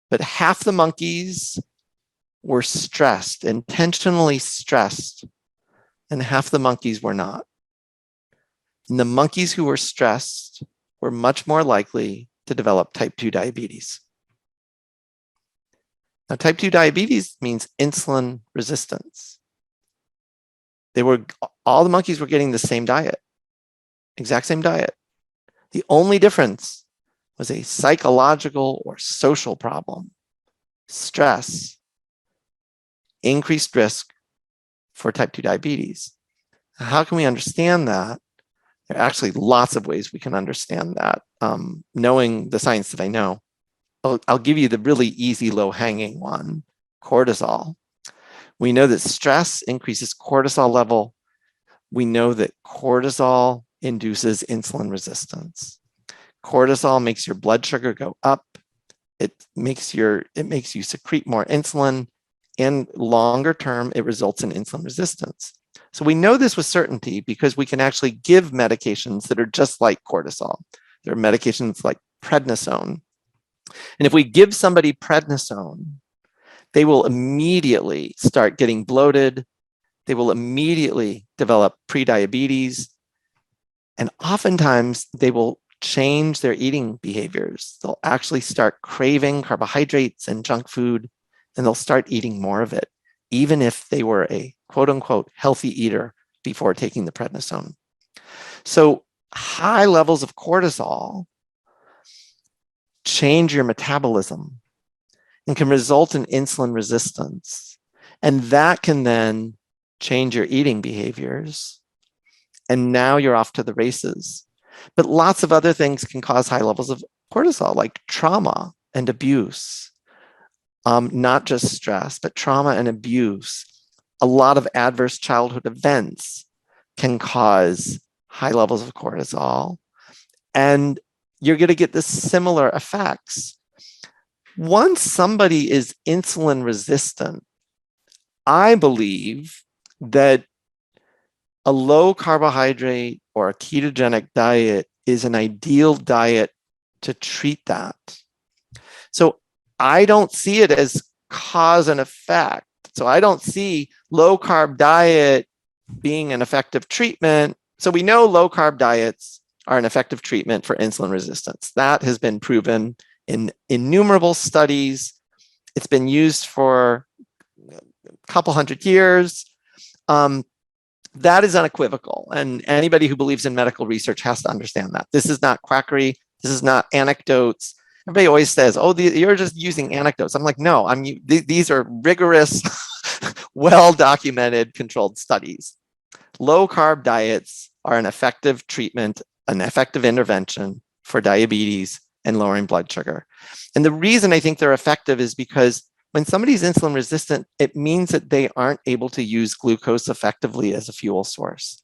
but half the monkeys were stressed, intentionally stressed, and half the monkeys were not. And the monkeys who were stressed were much more likely to develop type 2 diabetes. Now, type 2 diabetes means insulin resistance. All the monkeys were getting the same diet, exact same diet. The only difference was a psychological or social problem, stress, increased risk for type 2 diabetes. How can we understand that? There are actually lots of ways we can understand that, knowing the science that I know. I'll give you the really easy, low-hanging one, cortisol. We know that stress increases cortisol level. We know that cortisol induces insulin resistance. Cortisol makes your blood sugar go up. It makes you secrete more insulin, and longer term, it results in insulin resistance. So we know this with certainty because we can actually give medications that are just like cortisol. There are medications like prednisone. And if we give somebody prednisone, they will immediately start getting bloated. They will immediately develop prediabetes. And oftentimes they will change their eating behaviors. They'll actually start craving carbohydrates and junk food, and they'll start eating more of it, even if they were a quote unquote healthy eater before taking the prednisone. So high levels of cortisol change your metabolism and can result in insulin resistance. And that can then change your eating behaviors. And now you're off to the races. But lots of other things can cause high levels of cortisol, like trauma and abuse. Not just stress, but trauma and abuse. A lot of adverse childhood events can cause high levels of cortisol. And you're going to get the similar effects. Once somebody is insulin resistant, I believe that a low carbohydrate or a ketogenic diet is an ideal diet to treat that. So I don't see it as cause and effect. So I don't see low carb diet being an effective treatment. So we know low carb diets are an effective treatment for insulin resistance. That has been proven in innumerable studies. It's been used for a couple hundred years. That is unequivocal. And anybody who believes in medical research has to understand that. This is not quackery. This is not anecdotes. Everybody always says, oh, you're just using anecdotes. I'm like, no, these are rigorous, well-documented, controlled studies. Low-carb diets are an effective treatment, an effective intervention for diabetes and lowering blood sugar. And the reason I think they're effective is because when somebody's insulin resistant, it means that they aren't able to use glucose effectively as a fuel source.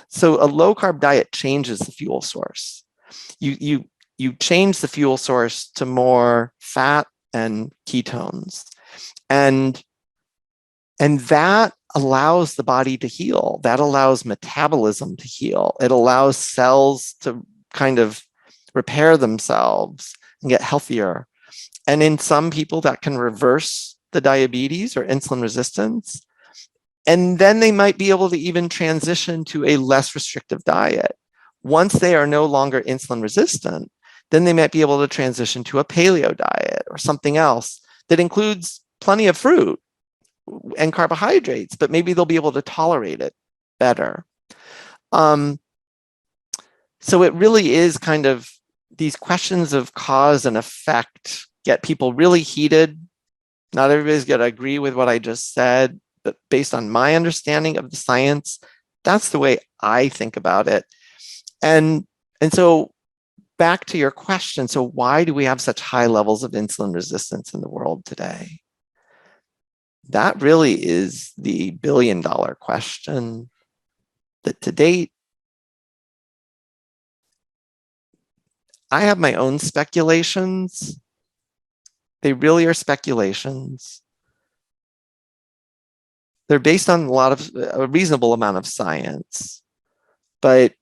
So a low-carb diet changes the fuel source. You change the fuel source to more fat and ketones. And that allows the body to heal. That allows metabolism to heal. It allows cells to kind of repair themselves and get healthier. And in some people that can reverse the diabetes or insulin resistance. And then they might be able to even transition to a less restrictive diet. Once they are no longer insulin resistant, then they might be able to transition to a paleo diet or something else that includes plenty of fruit and carbohydrates, but maybe they'll be able to tolerate it better. So it really is kind of these questions of cause and effect get people really heated. Not everybody's going to agree with what I just said, but based on my understanding of the science, that's the way I think about it. And so back to your question, so why do we have such high levels of insulin resistance in the world today? That really is the billion-dollar question that to date, I have my own speculations. They really are speculations. They're based on a reasonable amount of science, but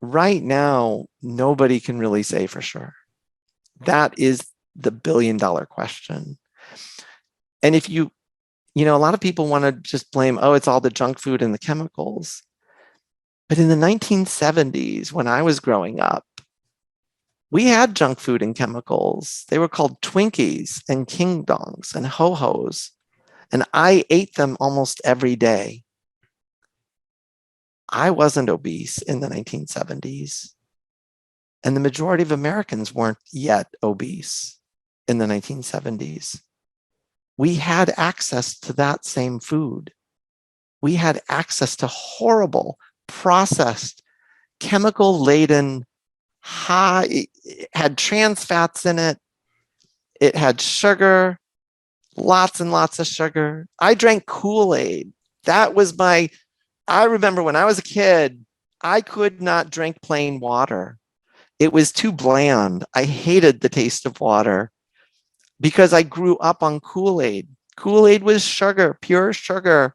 right now, nobody can really say for sure. That is the billion-dollar question. And if a lot of people want to just blame, oh, it's all the junk food and the chemicals. But in the 1970s, when I was growing up, we had junk food and chemicals. They were called Twinkies and King Dongs and Ho-Hos. And I ate them almost every day. I wasn't obese in the 1970s. And the majority of Americans weren't yet obese in the 1970s. We had access to that same food. We had access to horrible, processed, chemical-laden, it had trans fats in it. It had sugar, lots and lots of sugar. I drank Kool-Aid. I remember when I was a kid, I could not drink plain water. It was too bland. I hated the taste of water because I grew up on Kool-Aid. Kool-Aid was sugar, pure sugar,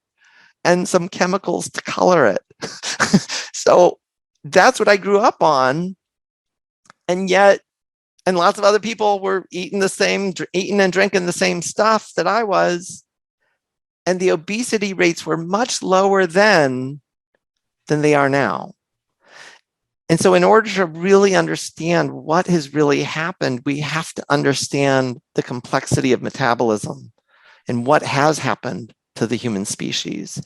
and some chemicals to color it. So that's what I grew up on. And lots of other people were eating and drinking the same stuff that I was. And the obesity rates were much lower then than they are now. And so in order to really understand what has really happened, we have to understand the complexity of metabolism and what has happened to the human species.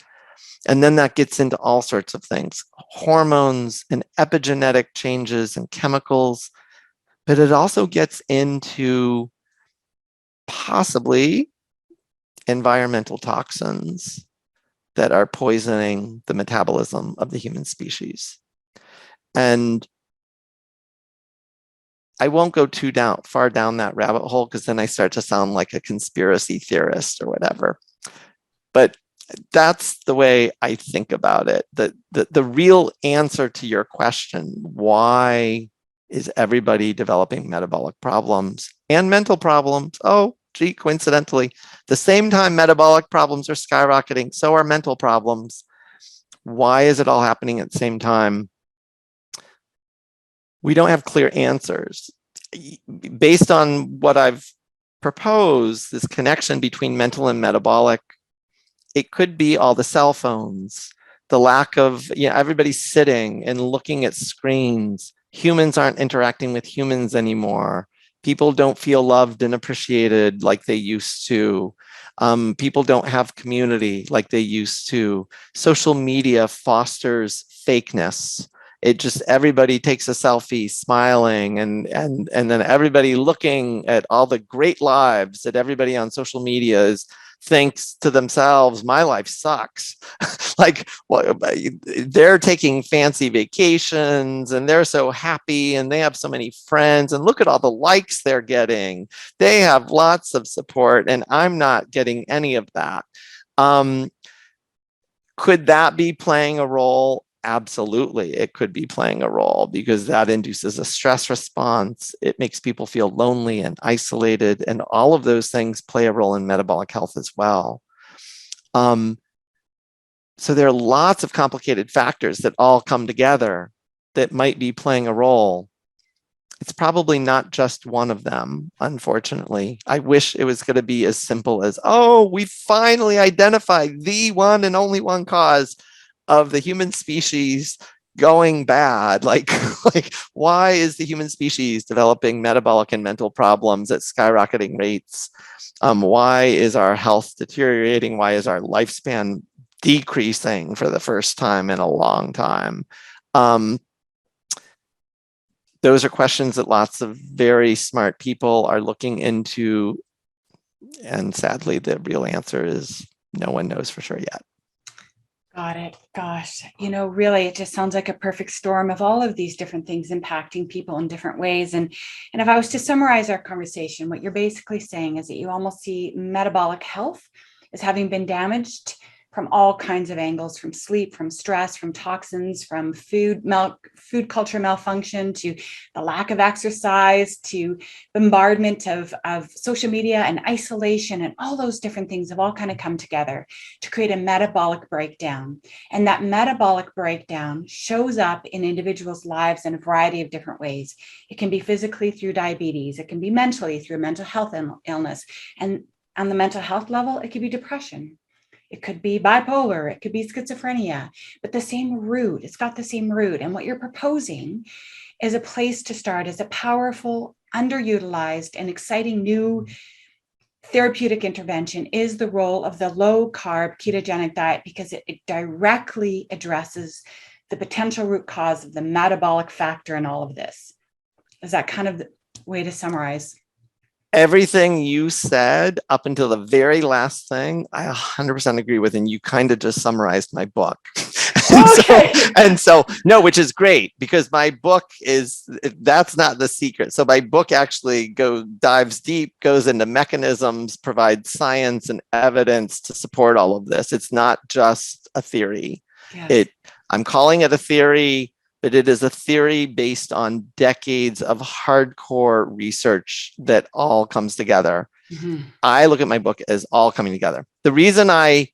And then that gets into all sorts of things, hormones and epigenetic changes and chemicals, but it also gets into possibly environmental toxins that are poisoning the metabolism of the human species. And I won't go too far down that rabbit hole because then I start to sound like a conspiracy theorist or whatever. But that's the way I think about it. The real answer to your question, why is everybody developing metabolic problems and mental problems? Oh, gee, coincidentally, the same time metabolic problems are skyrocketing, so are mental problems. Why is it all happening at the same time? We don't have clear answers. Based on what I've proposed, this connection between mental and metabolic, it could be all the cell phones, the lack of, everybody's sitting and looking at screens. Humans aren't interacting with humans anymore. People don't feel loved and appreciated like they used to. People don't have community like they used to. Social media fosters fakeness. It just, everybody takes a selfie smiling, and then everybody looking at all the great lives that everybody on social media is thinks to themselves, my life sucks. Like, well, they're taking fancy vacations and they're so happy and they have so many friends and look at all the likes they're getting. They have lots of support and I'm not getting any of that. Could that be playing a role? Absolutely, it could be playing a role, because that induces a stress response. It makes people feel lonely and isolated, and all of those things play a role in metabolic health as well. So there are lots of complicated factors that all come together that might be playing a role. It's probably not just one of them, unfortunately. I wish it was going to be as simple as, oh, we finally identified the one and only one cause of the human species going bad. Like why is the human species developing metabolic and mental problems at skyrocketing rates? Why is our health deteriorating? Why is our lifespan decreasing for the first time in a long time? Those are questions that lots of very smart people are looking into. And sadly, the real answer is no one knows for sure yet. Got it. Gosh, really, it just sounds like a perfect storm of all of these different things impacting people in different ways. And if I was to summarize our conversation, what you're basically saying is that you almost see metabolic health as having been damaged from all kinds of angles, from sleep, from stress, from toxins, from food culture malfunction, to the lack of exercise, to bombardment of social media and isolation, and all those different things have all kind of come together to create a metabolic breakdown. And that metabolic breakdown shows up in individuals' lives in a variety of different ways. It can be physically through diabetes. It can be mentally through mental health illness. And on the mental health level, it could be depression. It could be bipolar, it could be schizophrenia, but the same root, it's got the same root. And what you're proposing is a place to start, is a powerful, underutilized, and exciting new therapeutic intervention is the role of the low carb ketogenic diet, because it directly addresses the potential root cause of the metabolic factor in all of this. Is that kind of the way to summarize? Everything you said up until the very last thing, I 100% agree with, and you kind of just summarized my book. Okay. So, no, which is great, because my book that's not the secret. So my book actually dives deep, goes into mechanisms, provides science and evidence to support all of this. It's not just a theory. Yes. I'm calling it a theory, but it is a theory based on decades of hardcore research that all comes together. Mm-hmm. I look at my book as all coming together. The reason I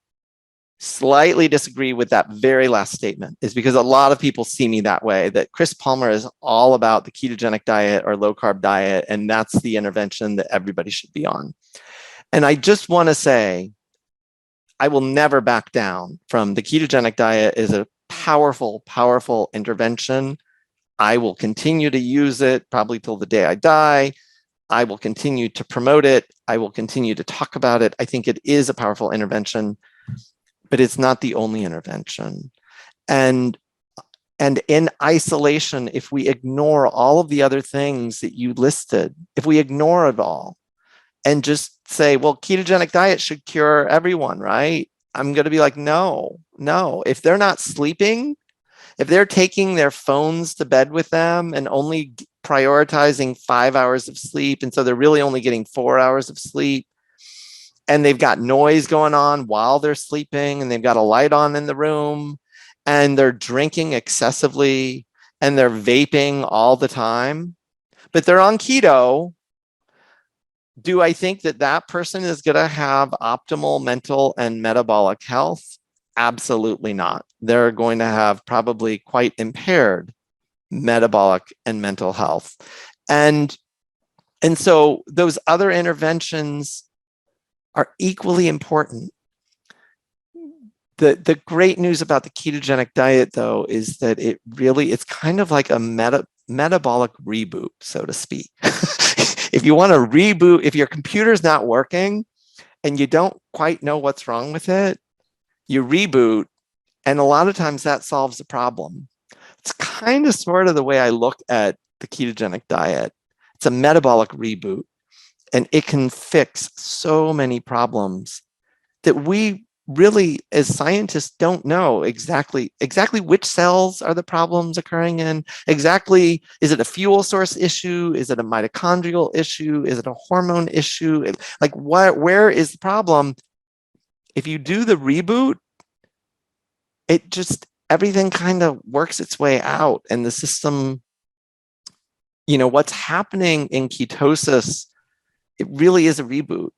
slightly disagree with that very last statement is because a lot of people see me that way, that Chris Palmer is all about the ketogenic diet or low carb diet, and that's the intervention that everybody should be on. And I just want to say, I will never back down from the ketogenic diet is a powerful, powerful intervention. I will continue to use it probably till the day I die. I will continue to promote it. I will continue to talk about it. I think it is a powerful intervention, but it's not the only intervention. And in isolation, if we ignore all of the other things that you listed, if we ignore it all and just say, well, ketogenic diet should cure everyone, right? I'm going to be like, no. If they're not sleeping, if they're taking their phones to bed with them and only prioritizing 5 hours of sleep, and so they're really only getting 4 hours of sleep, and they've got noise going on while they're sleeping, and they've got a light on in the room, and they're drinking excessively, and they're vaping all the time, but they're on keto, do I think that that person is going to have optimal mental and metabolic health? Absolutely not. They're going to have probably quite impaired metabolic and mental health. And so those other interventions are equally important. The great news about the ketogenic diet, though, is that it's kind of like a metabolic reboot, so to speak. If you want to reboot, if your computer's not working and you don't quite know what's wrong with it, you reboot, and a lot of times that solves the problem. It's kind of sort of the way I look at the ketogenic diet. It's a metabolic reboot, and it can fix so many problems that we really, as scientists, don't know exactly which cells are the problems occurring in. Exactly, is it a fuel source issue? Is it a mitochondrial issue? Is it a hormone issue? Like, where is the problem? If you do the reboot, it just, everything kind of works its way out, and the system, what's happening in ketosis, it really is a reboot.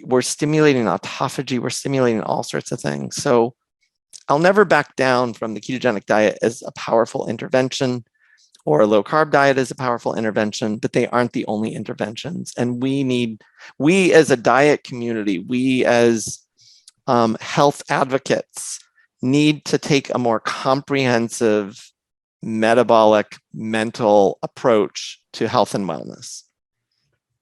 We're stimulating autophagy, we're stimulating all sorts of things. So I'll never back down from the ketogenic diet as a powerful intervention, or a low carb diet as a powerful intervention, but they aren't the only interventions. And we as a diet community, we as health advocates need to take a more comprehensive metabolic, mental approach to health and wellness.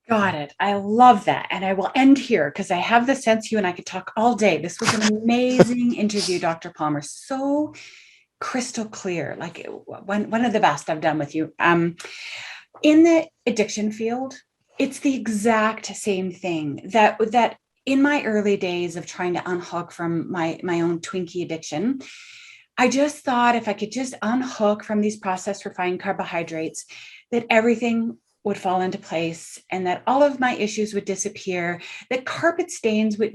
Got it. I love that. And I will end here because I have the sense you and I could talk all day. This was an amazing interview, Dr. Palmer. So crystal clear, like one of the best I've done with you. In the addiction field, it's the exact same thing that in my early days of trying to unhook from my own Twinkie addiction, I just thought if I could just unhook from these processed refined carbohydrates, that everything would fall into place and that all of my issues would disappear, that carpet stains would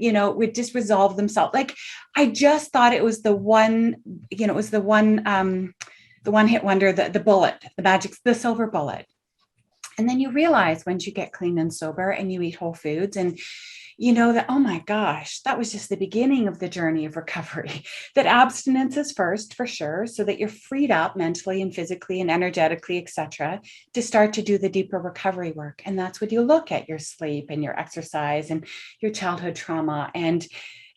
just resolve themselves. Like, I just thought it was the one hit wonder, the bullet, the magic, the silver bullet. And then you realize once you get clean and sober and you eat whole foods, and that, oh my gosh, that was just the beginning of the journey of recovery. That abstinence is first, for sure, so that you're freed up mentally and physically and energetically, etc., to start to do the deeper recovery work. And that's when you look at your sleep and your exercise and your childhood trauma and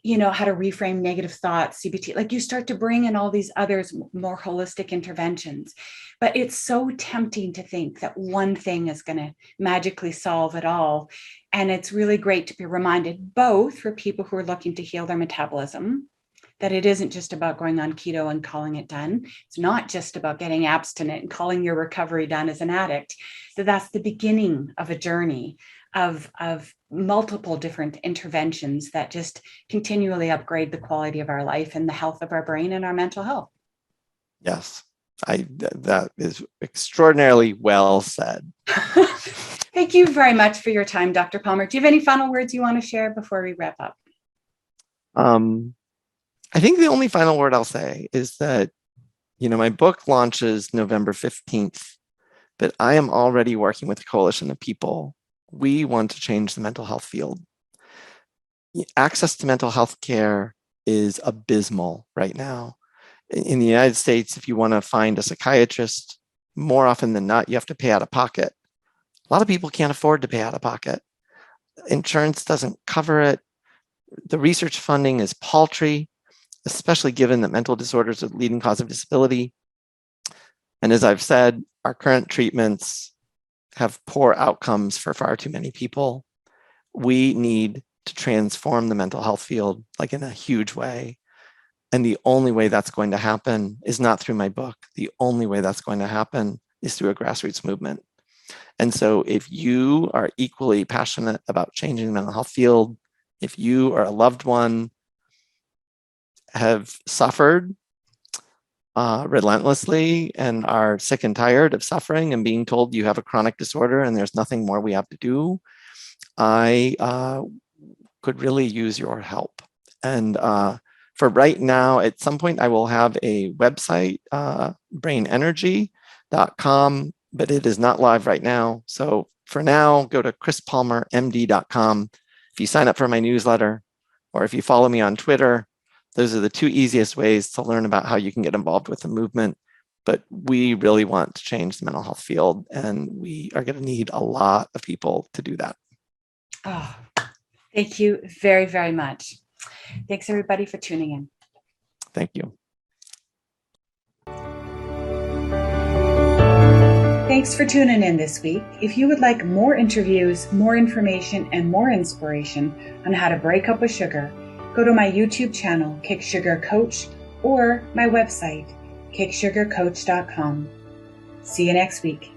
how to reframe negative thoughts, CBT, like you start to bring in all these others, more holistic interventions. But it's so tempting to think that one thing is going to magically solve it all. And it's really great to be reminded, both for people who are looking to heal their metabolism, that it isn't just about going on keto and calling it done. It's not just about getting abstinent and calling your recovery done as an addict. So that's the beginning of a journey of multiple different interventions that just continually upgrade the quality of our life and the health of our brain and our mental health. Yes, that is extraordinarily well said. Thank you very much for your time, Dr. Palmer. Do you have any final words you want to share before we wrap up? I think the only final word I'll say is that, my book launches November 15th, but I am already working with a coalition of people. We want to change the mental health field. Access to mental health care is abysmal right now. In the United States, if you want to find a psychiatrist, more often than not, you have to pay out of pocket. A lot of people can't afford to pay out of pocket. Insurance doesn't cover it. The research funding is paltry, especially given that mental disorders are the leading cause of disability. And as I've said, our current treatments have poor outcomes for far too many people. We need to transform the mental health field, like in a huge way. And the only way that's going to happen is not through my book. The only way that's going to happen is through a grassroots movement. And so if you are equally passionate about changing the mental health field, if you or a loved one have suffered relentlessly and are sick and tired of suffering and being told you have a chronic disorder and there's nothing more we have to do, I could really use your help. And for right now, at some point, I will have a website, brainenergy.com, but it is not live right now. So for now, go to chrispalmermd.com. If you sign up for my newsletter, or if you follow me on Twitter, those are the two easiest ways to learn about how you can get involved with the movement. But we really want to change the mental health field, and we are going to need a lot of people to do that. Oh, thank you very, very much. Thanks, everybody, for tuning in. Thank you. Thanks for tuning in this week. If you would like more interviews, more information, and more inspiration on how to break up with sugar, go to my YouTube channel, Kick Sugar Coach, or my website, kicksugarcoach.com. See you next week.